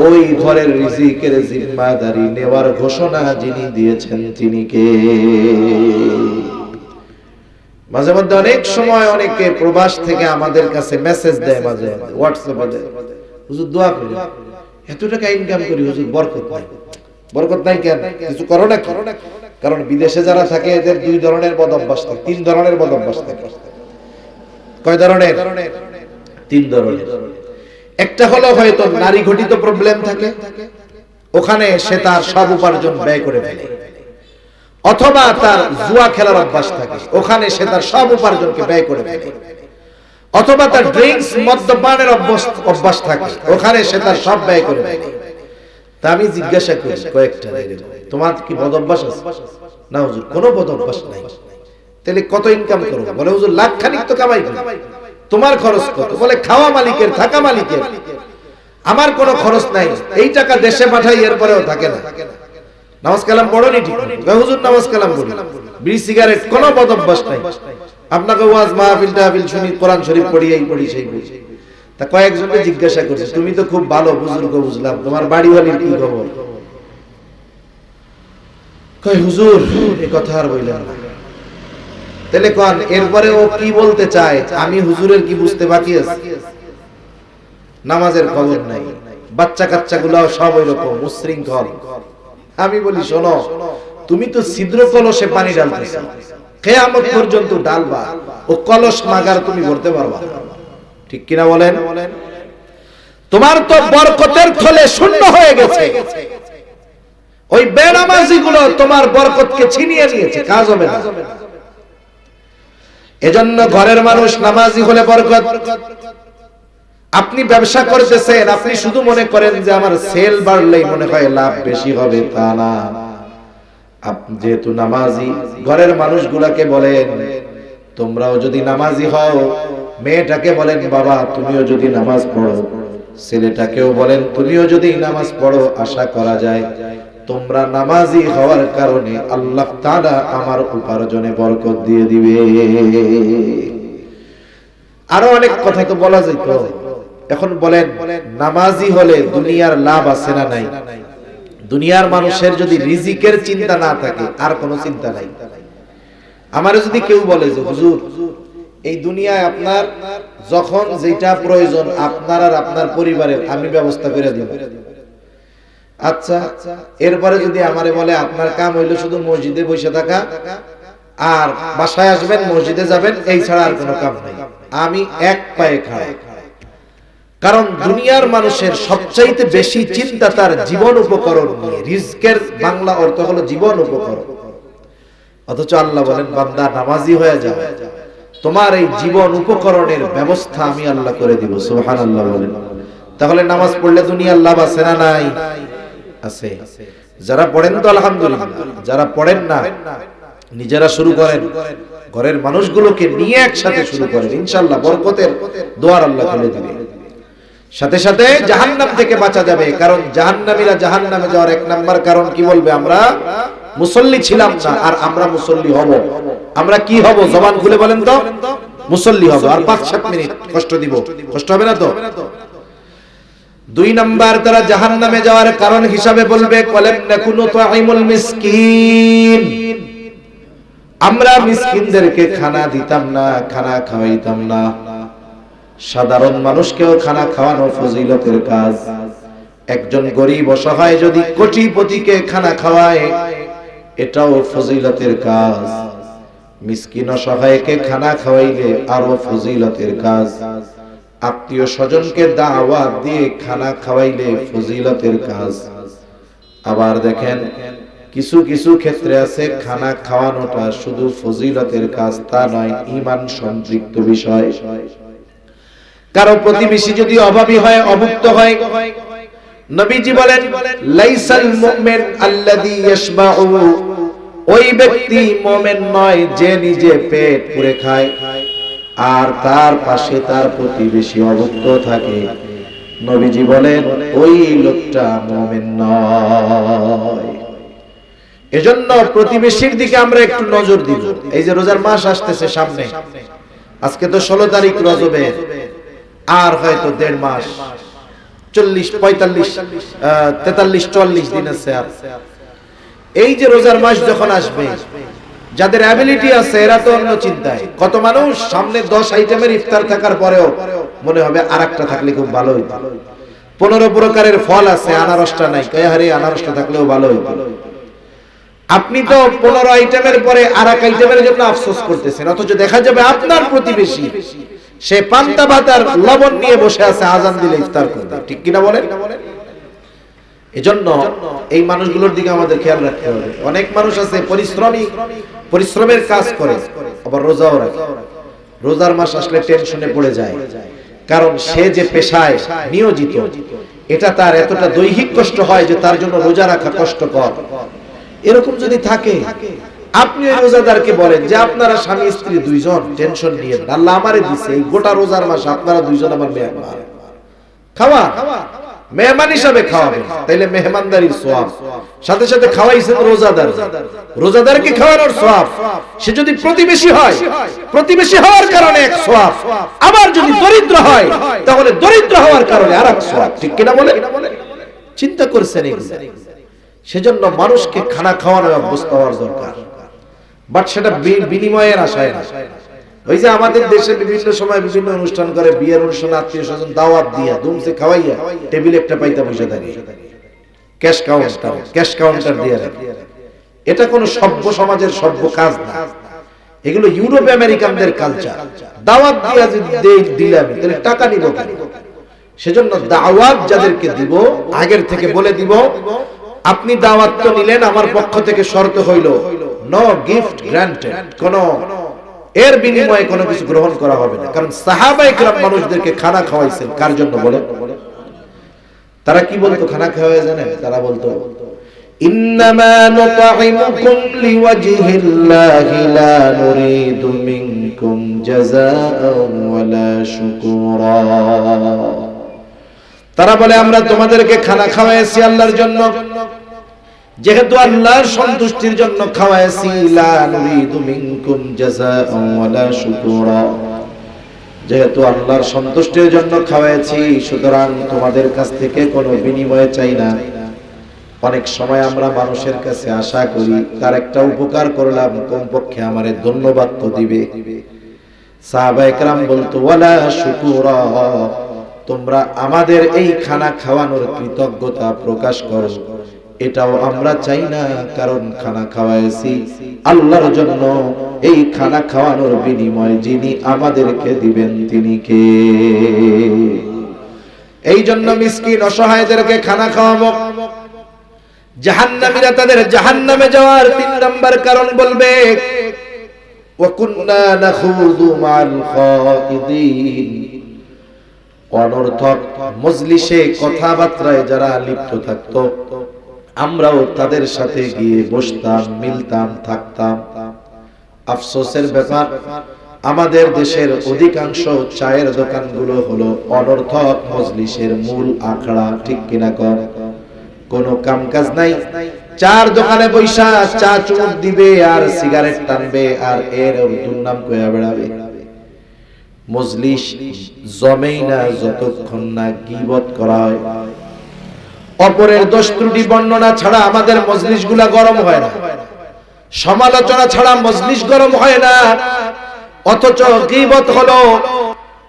ওই ঘরের রিজিকের জিম্মাদারি নেওয়ার ঘোষণা যিনি দিয়েছেন তিনি কে? মাঝে মধ্যে অনেক সময় অনেকে প্রবাস থেকে আমাদের কাছে মেসেজ দেয়, মাঝে হোয়াটসঅ্যাপে দেয়, হুজুর দোয়া করি, এত টাকা ইনকাম করি হুজুর, বরকত নাই। বরকত নাই কেন? কিছু করো না? কারণ বিদেশে যারা থাকে এদের 2 ধরনের বদ অভ্যাস থাকে, 3 ধরনের বদ অভ্যাস থাকে। কয় ধরনের? 3 ধরনের। একটা হলো হয়তো নারী ঘটিত প্রবলেম থাকে, ওখানে সে তার সব উপার্জন ব্যয় করে ফেলে। অথবা তার জুয়া খেলার অভ্যাস থাকে, ওখানে সে তার সব উপার্জনকে ব্যয় করে ফেলে। অথবা তার ড্রিঙ্কস, মদ্যপানের অভ্যাস থাকে, ওখানে সে তার সব ব্যয় করে ফেলে। তা আমি জিজ্ঞাসা করি কয়েকটা, তোমার কি বদ অভ্যাস আছে? না হুজুর, কোনো বদ অভ্যাস নাই। তাহলে কত ইনকাম করো? বলে হুজুর লাখ খানিক তো কামাই করি। তোমার খরচ কত? বলে খাওয়া মালিকের, থাকা মালিকের, আমার কোনো খরচ নাই। এই টাকা দেশে পাঠাই, এরপরেও থাকে না। নামাজ কালাম পড়নি? ঠিক হুজুর নামাজ কালাম পড়ি, বিড়ি সিগারেট, কোনো বদ অভ্যাস নাই। আপনাকে ওয়াজ মাহফিল টাহফিল শুনি, কোরআন শরীফ পড়ি, এই পড়ি সেই পড়ি। তা কয়েকজনকে জিজ্ঞাসা করছে, তুমি তো খুব ভালো বুজুর্গ, বুঝলাম, তোমার বাড়িওয়ালির কি খবর? কয় হুজুর এই কথা আর বললাম না। তাহলে কোন এরপরে ও কি বলতে চায়? আমি হুজুরের কি বুঝতে বাকি আছে? নামাজের খবর নাই, বাচ্চা কাচ্চা গুলাও সব ওই রকম উশৃঙ্খল। আমি বলি শোনো, তুমি তো ছিদ্র কলসে পানি ঢালতেছো, কিয়ামত পর্যন্ত ঢালবা, ও কলস মাগার তুমি ভরতে পারবা না। ঠিক কিনা বলেন? তোমার তো বরকতের থলে শূন্য হয়ে গেছে। ওই বেনামাজি গুলো তোমার বরকতকে ছিনিয়ে নিয়েছে, কাজ হবে না। এজন্য ঘরের মানুষ নামাজি হলে বরকত। আপনি ব্যবসা করতেছেন, আপনি শুধু মনে করেন যে আমার সেল বাড়লেই মনে হয় লাভ বেশি হবে, তা না। আপনি যেহেতু নামাজি, ঘরের মানুষগুলাকে বলেন তোমরাও যদি নামাজি হও, মেয়েটাকে বলেন বাবা তুমিও যদি নামাজ পড়ো, ছেলেটাকেও বলেন তুমিও যদি নামাজ পড়ো, আশা করা যায় তোমরা নামাজি হওয়ার কারণে আল্লাহ তাআলা আমার উপার্জনে বরকত দিয়ে দিবে। আরো অনেক কথা তো বলা যেত। এখন বলেন নামাজি হলে দুনিয়ার লাভ আছে না নাই? দুনিয়ার মানুষের যদি রিজিকের চিন্তা না থাকে আর কোনো চিন্তা নাই। আমারে যদি কেউ বলে যে হুজুর এই দুনিয়ায় আপনার যখন যেটা প্রয়োজন আপনার আর আপনার পরিবারের আমি ব্যবস্থা করে দিব, আচ্ছা এরপরে যদি আমারে বলে আপনার কাম হইলো শুধু মসজিদে বসে থাকা আর বাসায় আসবেন মসজিদে যাবেন এই ছাড়া আর কোনো কাম নাই, আমি এক পায়ে খাড়া। কারণ দুনিয়ার মানুষের সবচাইতে বেশি চিন্তা তার জীবন উপকরণ নিয়ে। রিজকের বাংলা অর্থ হলো জীবন উপকরণ। অথচ আল্লাহ বলেন বান্দা নামাজি হয়ে যাও, তোমার এই জীবন উপকরণের ব্যবস্থা আমি আল্লাহ করে দিব। সুবহানাল্লাহ বলেন। তাহলে নামাজ পড়লে দুনিয়ার লাভ আছে না নাই? আছে। যারা পড়েন তো আলহামদুলিল্লাহ, যারা পড়েন না নিজেরা শুরু করেন, ঘরের মানুষগুলোকে নিয়ে একসাথে শুরু করেন, ইনশাআল্লাহ বরকতের দুয়ার আল্লাহ খুলে দিবে। সাথে সাথে জাহান্নাম থেকে বাঁচা যাবে। কারণ জাহান্নামীরা জাহান্নামে যাওয়ার এক নাম্বার কারণ কি বলবে? আমরা মুসল্লি ছিলাম না আর আমরা মুসল্লি হব। আমরা কি হব? জবান খুলে বলেন তো। মুসল্লি হব। আর 5-7 মিনিট কষ্ট দিব, কষ্ট হবে না তো? 2 নাম্বার তারা জাহান্নামে যাওয়ার কারণ হিসাবে বলবে কলেম নাকুনু তুআইমুল মিসকিন, আমরা মিসকিনদেরকে খানা দিতাম না, খানা খাওয়াইতাম না। সাধারণ মানুষকেও খানা খাওয়ানো ফজিলতের কাজ। একজন গরিব অসহায় যদি কোটিপতিকে খানা খাওয়ায় এটাও ফজিলতের কাজ। মিসকিন অসহায়কে খানা খাওয়াইলে আরো ফজিলতের কাজ। আত্মীয় স্বজনকে দাওয়াত দিয়ে খানা খাওয়াইলে ফজিলতের কাজ। আবার দেখেন কিছু কিছু ক্ষেত্রে আছে খানা খাওয়ানোটা শুধু ফজিলতের কাজ তা নয়, ঈমান সম্পৃক্ত বিষয়। কারো প্রতিবেশী যদি অভাবী হয়, অভুক্ত হয়, নবীজি বলেন লাইসাল মুমিন আল্লাযী ইয়াশবাউ, ওই ব্যক্তি মুমিন নয় যে নিজে পেট পুরে খায় আর তার পাশে তার প্রতিবেশী অভুক্ত থাকে। নবীজি বলেন ওই লোকটা মুমিন নয়। এজন্য প্রতিবেশীর দিকে আমরা একটু নজর দিব। এই যে রোজার মাস আসতেছে সামনে, আজকে তো 16 তারিখ রজবের, আর হয়তো 1.5 মাস, 40, 45, 43, 44 দিন আছে। আর এই যে রোজার মাস যখন আসবে, যাদের অ্যাবিলিটি আছে এরা তো অন্য চিন্তায়। কত মানুষ সামনে 10 আইটেমের ইফতার থাকার পরেও মনে হবে আরেকটা থাকলে খুব ভালো হইতো। 15 প্রকারের ফল আছে, আনারসটা নাই, কয় আরে আনারসটা থাকলেও ভালো হইতো। আপনি তো 15 আইটেমের পরে আরেক আইটেমের জন্য আফসোস করতেছেন, অথচ দেখা যাবে আপনার প্রতিবেশী সে পান্তা ভাত আর লবণ নিয়ে বসে আছে, আজান দিলে ইফতার করবে। ঠিক কিনা বলেন? এজন্য এই মানুষগুলোর দিকে আমাদের খেয়াল রাখতে হবে। অনেক মানুষ আছে পরিশ্রমের কাজ করে, আবার রোজাও রাখে। রোজার মাস আসলে টেনশনে পড়ে যায়, কারণ সে যে পেশায় নিয়োজিত এটা তার এতটা দৈহিক কষ্ট হয় যে তার জন্য রোজা রাখা কষ্টকর। এরকম যদি থাকে, আপনি ওই রোজাদারকে বলেন যে আপনারা স্বামী স্ত্রী 2 জন টেনশন নিয়ে, আল্লাহ আমারে দিছে এই গোটা রোজার মাস আপনারা 2 জন আমার মেহমান, খাওয়া মেহমান হিসাবে খাওয়াবেন, তাইলে মেহমানদারির সওয়াব। সাথে সাথে খাওয়াইছেন রোজাদার, রোজাদারকে খাওয়ানোর সওয়াব। সে যদি প্রতিবেশী হয়, প্রতিবেশী হওয়ার কারণে এক সওয়াব। আবার যদি দরিদ্র হয় তাহলে দরিদ্র হওয়ার কারণে আরেক সওয়াব। ঠিক কিনা বলে? চিন্তা করছেন এগুলো? সেজন্য মানুষকে খানা খাওয়ানোর অভ্যস্ত হওয়ার দরকার, বাট সেটা বিনিময়ের আশায় না। ওই যে আমাদের দেশে বিভিন্ন সময় বিভিন্ন অনুষ্ঠান করে, বিয়ের অনুষ্ঠান, আত্মীয় স্বজন দাওয়াত দিয়া দুমসে খাওয়াইয়া টেবিলে একটা পাইতা বসে থাকে, ক্যাশ কাউন্টার দিয়ে রাখে। এটা কোন সভ্য সমাজের সভ্য কাজ না, এগুলো ইউরোপ আমেরিকানদের কালচার। দাওয়াত দিয়া দিলাম তাহলে টাকা নিব কেন? সেজন্য দাওয়াত যাদেরকে দিব আগের থেকে বলে দিব, আপনি দাওয়াত তো নিলেন, আমার পক্ষ থেকে শর্ত হইল নো গিফট গ্রান্টেড, কোন এর বিনিময়ে কোনো কিছু গ্রহণ করা হবে না। কারণ সাহাবায়ে কেরাম মানুষদেরকে খানা খাওয়াইছেন কার জন্য বলেন? তারা কি বলতো খানা খাওয়ায় জানেন? তারা বলতো ইন্নামা নুতঈমুকুম লিওয়াজহিল্লাহি লা নুরিদু মিনকুম জাযাআন ওয়ালা শুকুরা। তারা বলে আমরা তোমাদেরকে খানা খাওয়াইছি আল্লাহর জন্য, যেহেতু আল্লাহর সন্তুষ্টির জন্য খাওয়াইছি, লা নুরিদু মিনকুম জাযাআন ওয়ালা শুকুরা, যেহেতু আল্লাহর সন্তুষ্টির জন্য খাওয়াইছি সুতরাং তোমাদের কাছ থেকে কোনো বিনিময় চাই না। অনেক সময় আমরা মানুষের কাছে আশা করি তার একটা উপকার করলাম, কমপক্ষে আমারে ধন্যবাদ তো দিবে। সাহাবায়ে কেরাম বলতো ওয়ালা শুকুরা, তোমরা আমাদের এই খানা খাওয়ানোর কৃতজ্ঞতা প্রকাশ করো, এটাও আমরা চাই না। কারণ খানা খাওয়াইছি আল্লাহর জন্য, এই খানা খাওয়ানোর বিনিময় যিনি আমাদেরকে দিবেন তিনি কে? এই জন্য মিসকিন অসহায়দেরকে খানা খাওয়াবো। জাহান্নামীরা তাদের জাহান্নামে যাওয়ার 3 নাম্বার কারণ বলবে ওয়া কুননা নাখুযু মা'আল খাইদিন, অনর্থক মজলিসে কথাবার্তায় যারা লিপ্ত থাকতো আমরাও তাদের সাথে গিয়ে বসতাম, মিলতাম, থাকতাম। আফসোসের ব্যাপার, আমাদের দেশের অধিকাংশ চায়ের দোকানগুলো হলো অনর্থক মজলিসের মূল আখড়া, ঠিক কিনা কর? কোনো কাম কাজ নাই, চার দোকানে বৈশা চা চুমুক দিবে আর সিগারেট টানবে আর এর দুর্নাম কইয়া বেড়াবে। মজলিস জমেই না যতক্ষণ না গীবত করা হয়। অপরের দোষ ত্রুটি বর্ণনা ছাড়া আমাদের মজলিসগুলা গরম হয় না, সমালোচনা ছাড়া মজলিস গরম হয় না। অথচ গীবত হলো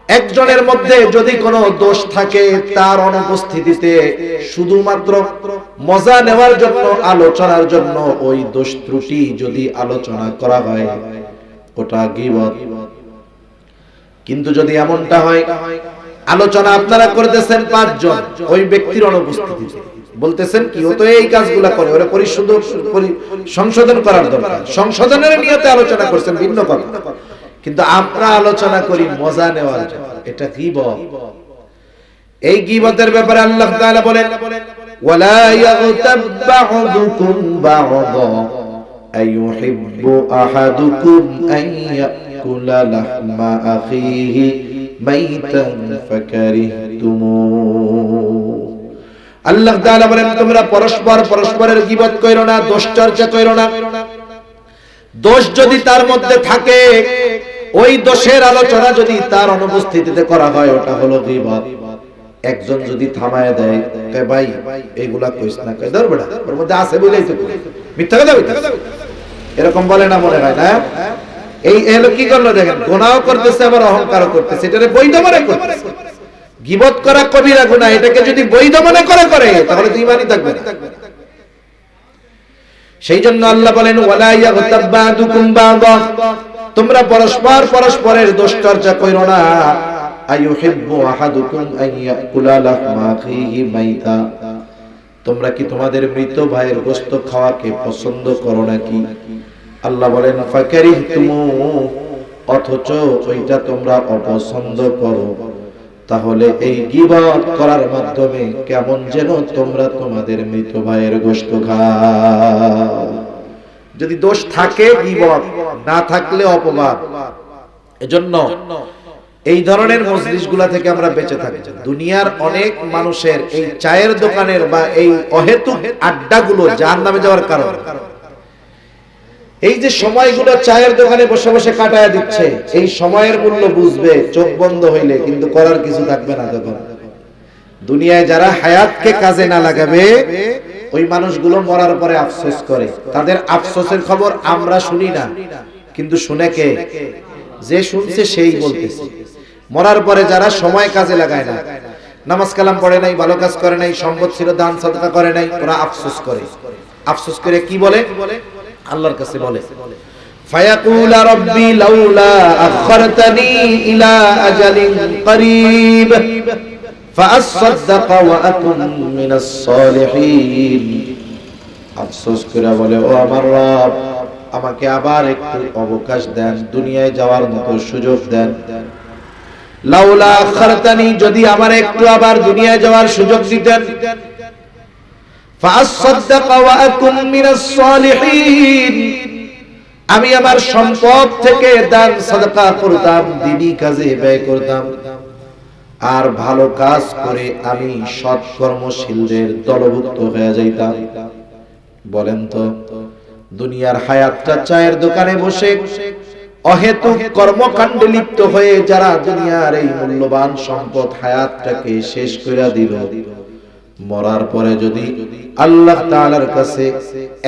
একজনের মধ্যে যদি কোনো দোষ থাকে তার অনুপস্থিতিতে শুধুমাত্র মজা নেওয়ার জন্য, আলোচনার জন্য ওই দোষ ত্রুটি যদি আলোচনা করা হয় ওটা গীবত। কিন্তু যদি এমনটা হয় আলোচনা আপনারা করতেছেন 5 জন, ওই ব্যক্তির অনুপস্থিতিতে বলতেছেন কি ও তো এই কাজগুলা করে, ওরা সংশোধন করার দরকার, সংশোধনের নিয়তে আলোচনা করছেন ভিন্ন কথা, কিন্তু আমরা আলোচনা করি মজা নেওয়ার জন্য, এটা গীবত। এই গীবতের ব্যাপারে আল্লাহ তাআলা বলেন ওয়ালা ইয়াগতাব বা'দুকুম বা'দা আইয়ুহিব্বু আহাদুকুম আন ইয়াকুলা লাহমা আখিহি মাইতান ফাকারিহতুমু। আল্লাহ তাআলা বলেন তোমরা পরস্পরের গীবত কইরো না, দোষ চর্চা কইরো না। দোষ যদি তার মধ্যে থাকে, ওই দোষের আলোচনা যদি তার অনুপস্থিতিতে করা হয় ওটা হলো গীবত। একজন যদি থামায় দেয়, কয় ভাই এগুলা কইস না, কয় ধর বেটা ওর মধ্যে আছে বলেই তো মিথ্যা কথা কইতাছ, এরকম বলে না মনে হয় না? এই এলো কি করলো দেখেন, গুনাহও করতেছে আবার অহংকারও করতেছে, এটারে বৈধ মনে করতেছে। গীবত করা কবিরা গুনাহ, এটাকে যদি বৈধ মনে করে তাহলে তো ঈমানই থাকবে না। সেই জন্য আল্লাহ বলেন ওয়ালা ইয়াগতাব বা'দুকুম বা'দা, তোমরা পরস্পরের দোষ চর্চা কইরো না। আইয়ুহিব্বু আহাদুকুম আন ইয়াকুলা লাহমা আখিহি মাইতা, তোমরা কি তোমাদের মৃত ভাইয়ের গোশত খাওয়াকে পছন্দ করো নাকি? আল্লাহ বলেন ফাকারিহতুমু, অথচ ওইটা তোমরা অপছন্দ করো। তাহলে এই গীবত করার মাধ্যমে কেমন যেন তোমরা তোমাদের মৃত ভাইয়ের গোশত খাও। যদি দোষ থাকে গীবত, না থাকলে অপবাদ। এজন্য এই ধরনের মজলিসগুলা থেকে আমরা বেঁচে থাকি। দুনিয়ার অনেক মানুষের এই চায়ের দোকানের বা এই অহেতুক আড্ডাগুলো জাহান্নামে যাওয়ার কারণ। এই যে সময়গুলো চায়ের দোকানে বসে বসে কাটায়া দিচ্ছে, এই সময়ের মূল্য বুঝবে চোখ বন্ধ হইলে, কিন্তু করার কিছু থাকবে না তখন। দুনিয়ায় যারা হায়াতকে কাজে না লাগাবে ওই মানুষগুলো মরার পরে আফসোস করে। তাদের আফসোসের খবর আমরা শুনি না, কিন্তু শুনে কে? যে শুনছে সেই বলতেছে। মরার পরে যারা সময় কাজে লাগায় না, নামাজ কালাম পড়ে নাই, ভালো কাজ করে নাই, সম্পদ ছিল দান সাদকা করে নাই, ওরা আফসোস করে। আফসোস করে কি বলে? আল্লাহর কাছে বলে ফায়াকুল রাব্বি লাউলা আখরতানি ইলা আজালিন করিব ফাআসাদদাক ওয়া আকুন মিনাস সালিহিন। আফসোস করে বলে ও আমার রব, আমাকে আবার একটু অবকাশ দেন, দুনিয়ায় যাওয়ার মতো সুযোগ দেন। লাউলা আখরতানি, যদি আমার একটু আবার দুনিয়ায় যাওয়ার সুযোগ দিতেন, ফাআসাদদাক ওয়া আকুন মিনাস সালিহিন, আমি আমার সম্পদ থেকে দান সাদকা করতাম, দ্বীনি কাজে ব্যয় করতাম, আর ভালো কাজ করে আমি সৎকর্মশীলদের দলভুক্ত হয়ে যাইতাম। বলেন তো, দুনিয়ার হায়াতটা চায়ের দোকানে বসে অহেতুক কর্মকাণ্ডে লিপ্ত হয়ে যারা দুনিয়ার এই মূল্যবান সম্পদ হায়াতটাকে শেষ করে দিল, মরার পরে যদি আল্লাহ তাআলার কাছে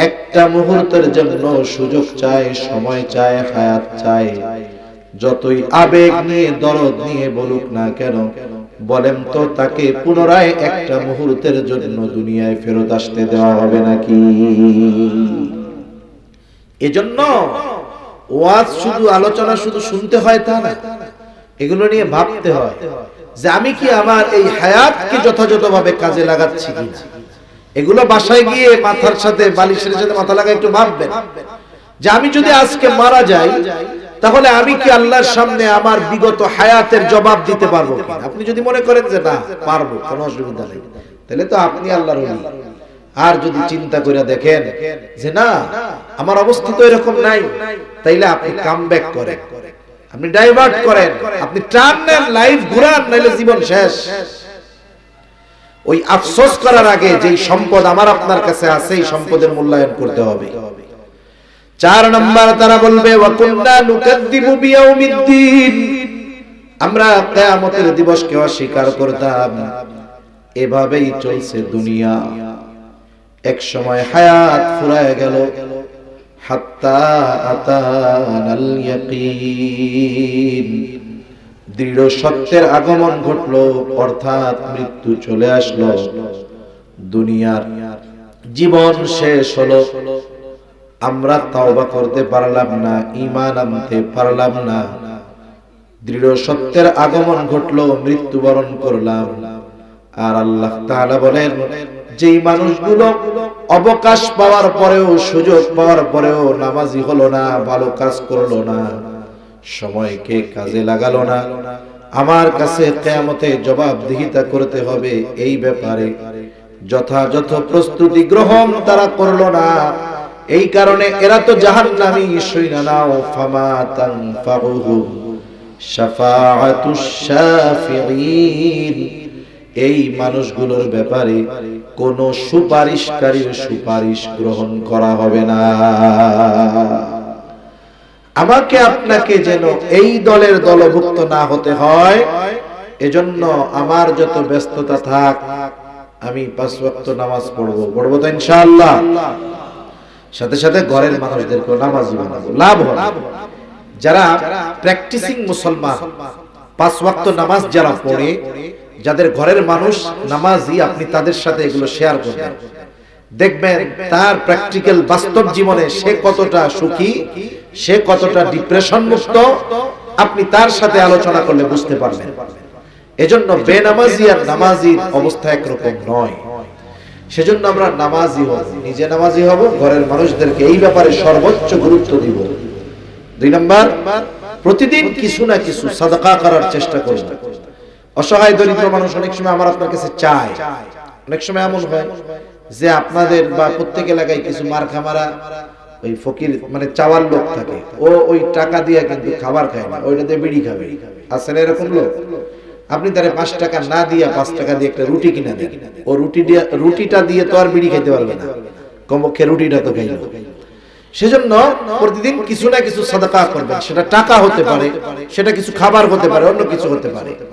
একটা মুহূর্তের জন্য সুযোগ চায়, সময় চায়, হায়াত চায়, যতই আবেগ নিয়ে দরদ নিয়ে বলুক না কেন, বলেন তো তাকে পুনরায় একটা মুহূর্তের জন্য দুনিয়ায় ফেরত আসতে দেওয়া হবে নাকি? এজন্য ওয়াজ শুধু আলোচনা শুধু শুনতে হয় তা না, এগুলো নিয়ে ভাবতে হয় যে আমি কি আমার এই হায়াতকে যথাযথভাবে কাজে লাগাচ্ছি কিনা। এগুলো বাসায় গিয়ে মাথার সাথে বালিশের সাথে মাথা লাগা একটু ভাববেন যে আমি যদি আজকে মারা যাই তাহলে আমি কি আল্লাহর সামনে আমার বিগত হায়াতের জবাব দিতে পারবো কিনা। আপনি যদি মনে করেন যে না পারবো, কোনো অসুবিধা নেই, তাহলে তো আপনি আল্লাহর ওলি। আর যদি চিন্তা করে দেখেন যে না আমার অবস্থা তো এরকম নাই, তাইলে আপনি কামব্যাক করেন, আপনি ডাইভার্ট করেন, আপনি টার্ন নেন, লাইফ ঘুরান, নাইলে জীবন শেষ। ওই আফসোস করার আগে যেই সম্পদ আমার আপনার কাছে আছে এই সম্পদের মূল্যায়ন করতে হবে। 4 নাম্বার তারা বলবে ওয়া কুননা নুকাদ্দিবু বিয়াউমিদ্দিন, আমরা কিয়ামতের দিবসকে অস্বীকার করতাম। এভাবেই চলছে দুনিয়া। এক সময় হায়াত ফুরায় গেল, হাত্তা আতানাল ইয়াকিন, দৃঢ় সত্যের আগমন ঘটলো, অর্থাৎ মৃত্যু চলে আসলো। দুনিয়ার জীবন শেষ হলো, আমরা তওবা করতে পারলাম না, ঈমান আনতে পারলাম না। দৃঢ় সত্যের আগমন ঘটলো, মৃত্যুবরণ করলাম। আর আল্লাহ তাআলা বলেন যেই মানুষগুলো অবকাশ পাওয়ার পরেও, সুযোগ পাওয়ার পরেও নামাজি হলো না, ভালো কাজ করলো না, সময়কে কাজে লাগালো না, আমার কাছে কিয়ামতে জবাবদিহিতা করতে হবে এই ব্যাপারে যথাযথ প্রস্তুতি গ্রহণ তারা করলো না। এই কারণে এরা তো জাহান্নামী, শুইনা নাও ফামা তানফাউহুম শাফাআতুশ শাফিঈন, এই মানুষগুলোর ব্যাপারে কোনো সুপারিশকারীর সুপারিশ গ্রহণ করা হবে না। আমাকে আপনাকে যেন এই দলের দলভুক্ত না হতে হয়, এজন্য আমার যত ব্যস্ততা থাক আমি 5 ওয়াক্ত নামাজ পড়বো তো ইনশাআল্লাহ। সাথে সাথে ঘরের মানুষদেরকে নামাজি বানাবো, লাভ হবে। যারা প্র্যাকটিসিং মুসলমান, 5 ওয়াক্ত নামাজ যারা পড়ে, যাদের ঘরের মানুষ নামাজি, আপনি তাদের সাথে এগুলো শেয়ার করবেন, দেখবেন তার প্র্যাকটিক্যাল বাস্তব জীবনে সে কতটা সুখী, সে কতটা ডিপ্রেশন মুক্ত, আপনি তার সাথে আলোচনা করলে বুঝতে পারবেন। এজন্য বেনামাজি আর নামাজির অবস্থা একরকম নয়। সেজন্য আমরা নামাজি হব, নিজে নামাজি হব, ঘরের মানুষদেরকে এই ব্যাপারে সর্বোচ্চ গুরুত্ব দিব। 2 নাম্বার, প্রতিদিন কিছু না কিছু সাদাকা করার চেষ্টা করব। অসহায় দরিদ্র মানুষ অনেক সময় আমার আপনার কাছে চায়। অনেক সময় এমন হয় যে আপনাদের বা প্রত্যেক এলাকায় কিছু মারখামারা ওই ফকির মানে চাওয়ার লোক থাকে, ও ওই টাকা দিয়ে কিন্তু খাবার খায় না, ওইটা দিয়ে বিড়ি খাবে। আছে না এরকম লোক? আপনি তারে 5 টাকা না দিয়ে 5 টাকা দিয়ে একটা রুটি কিনে দেন, ও রুটিটা দিয়ে তো আর বিড়ি খেতে পারবে না, কমপক্ষে রুটিটা তো খাইলো। সেজন্য প্রতিদিন কিছু না কিছু সাদাকা করবেন, সেটা টাকা হতে পারে, সেটা কিছু খাবার হতে পারে, অন্য কিছু হতে পারে।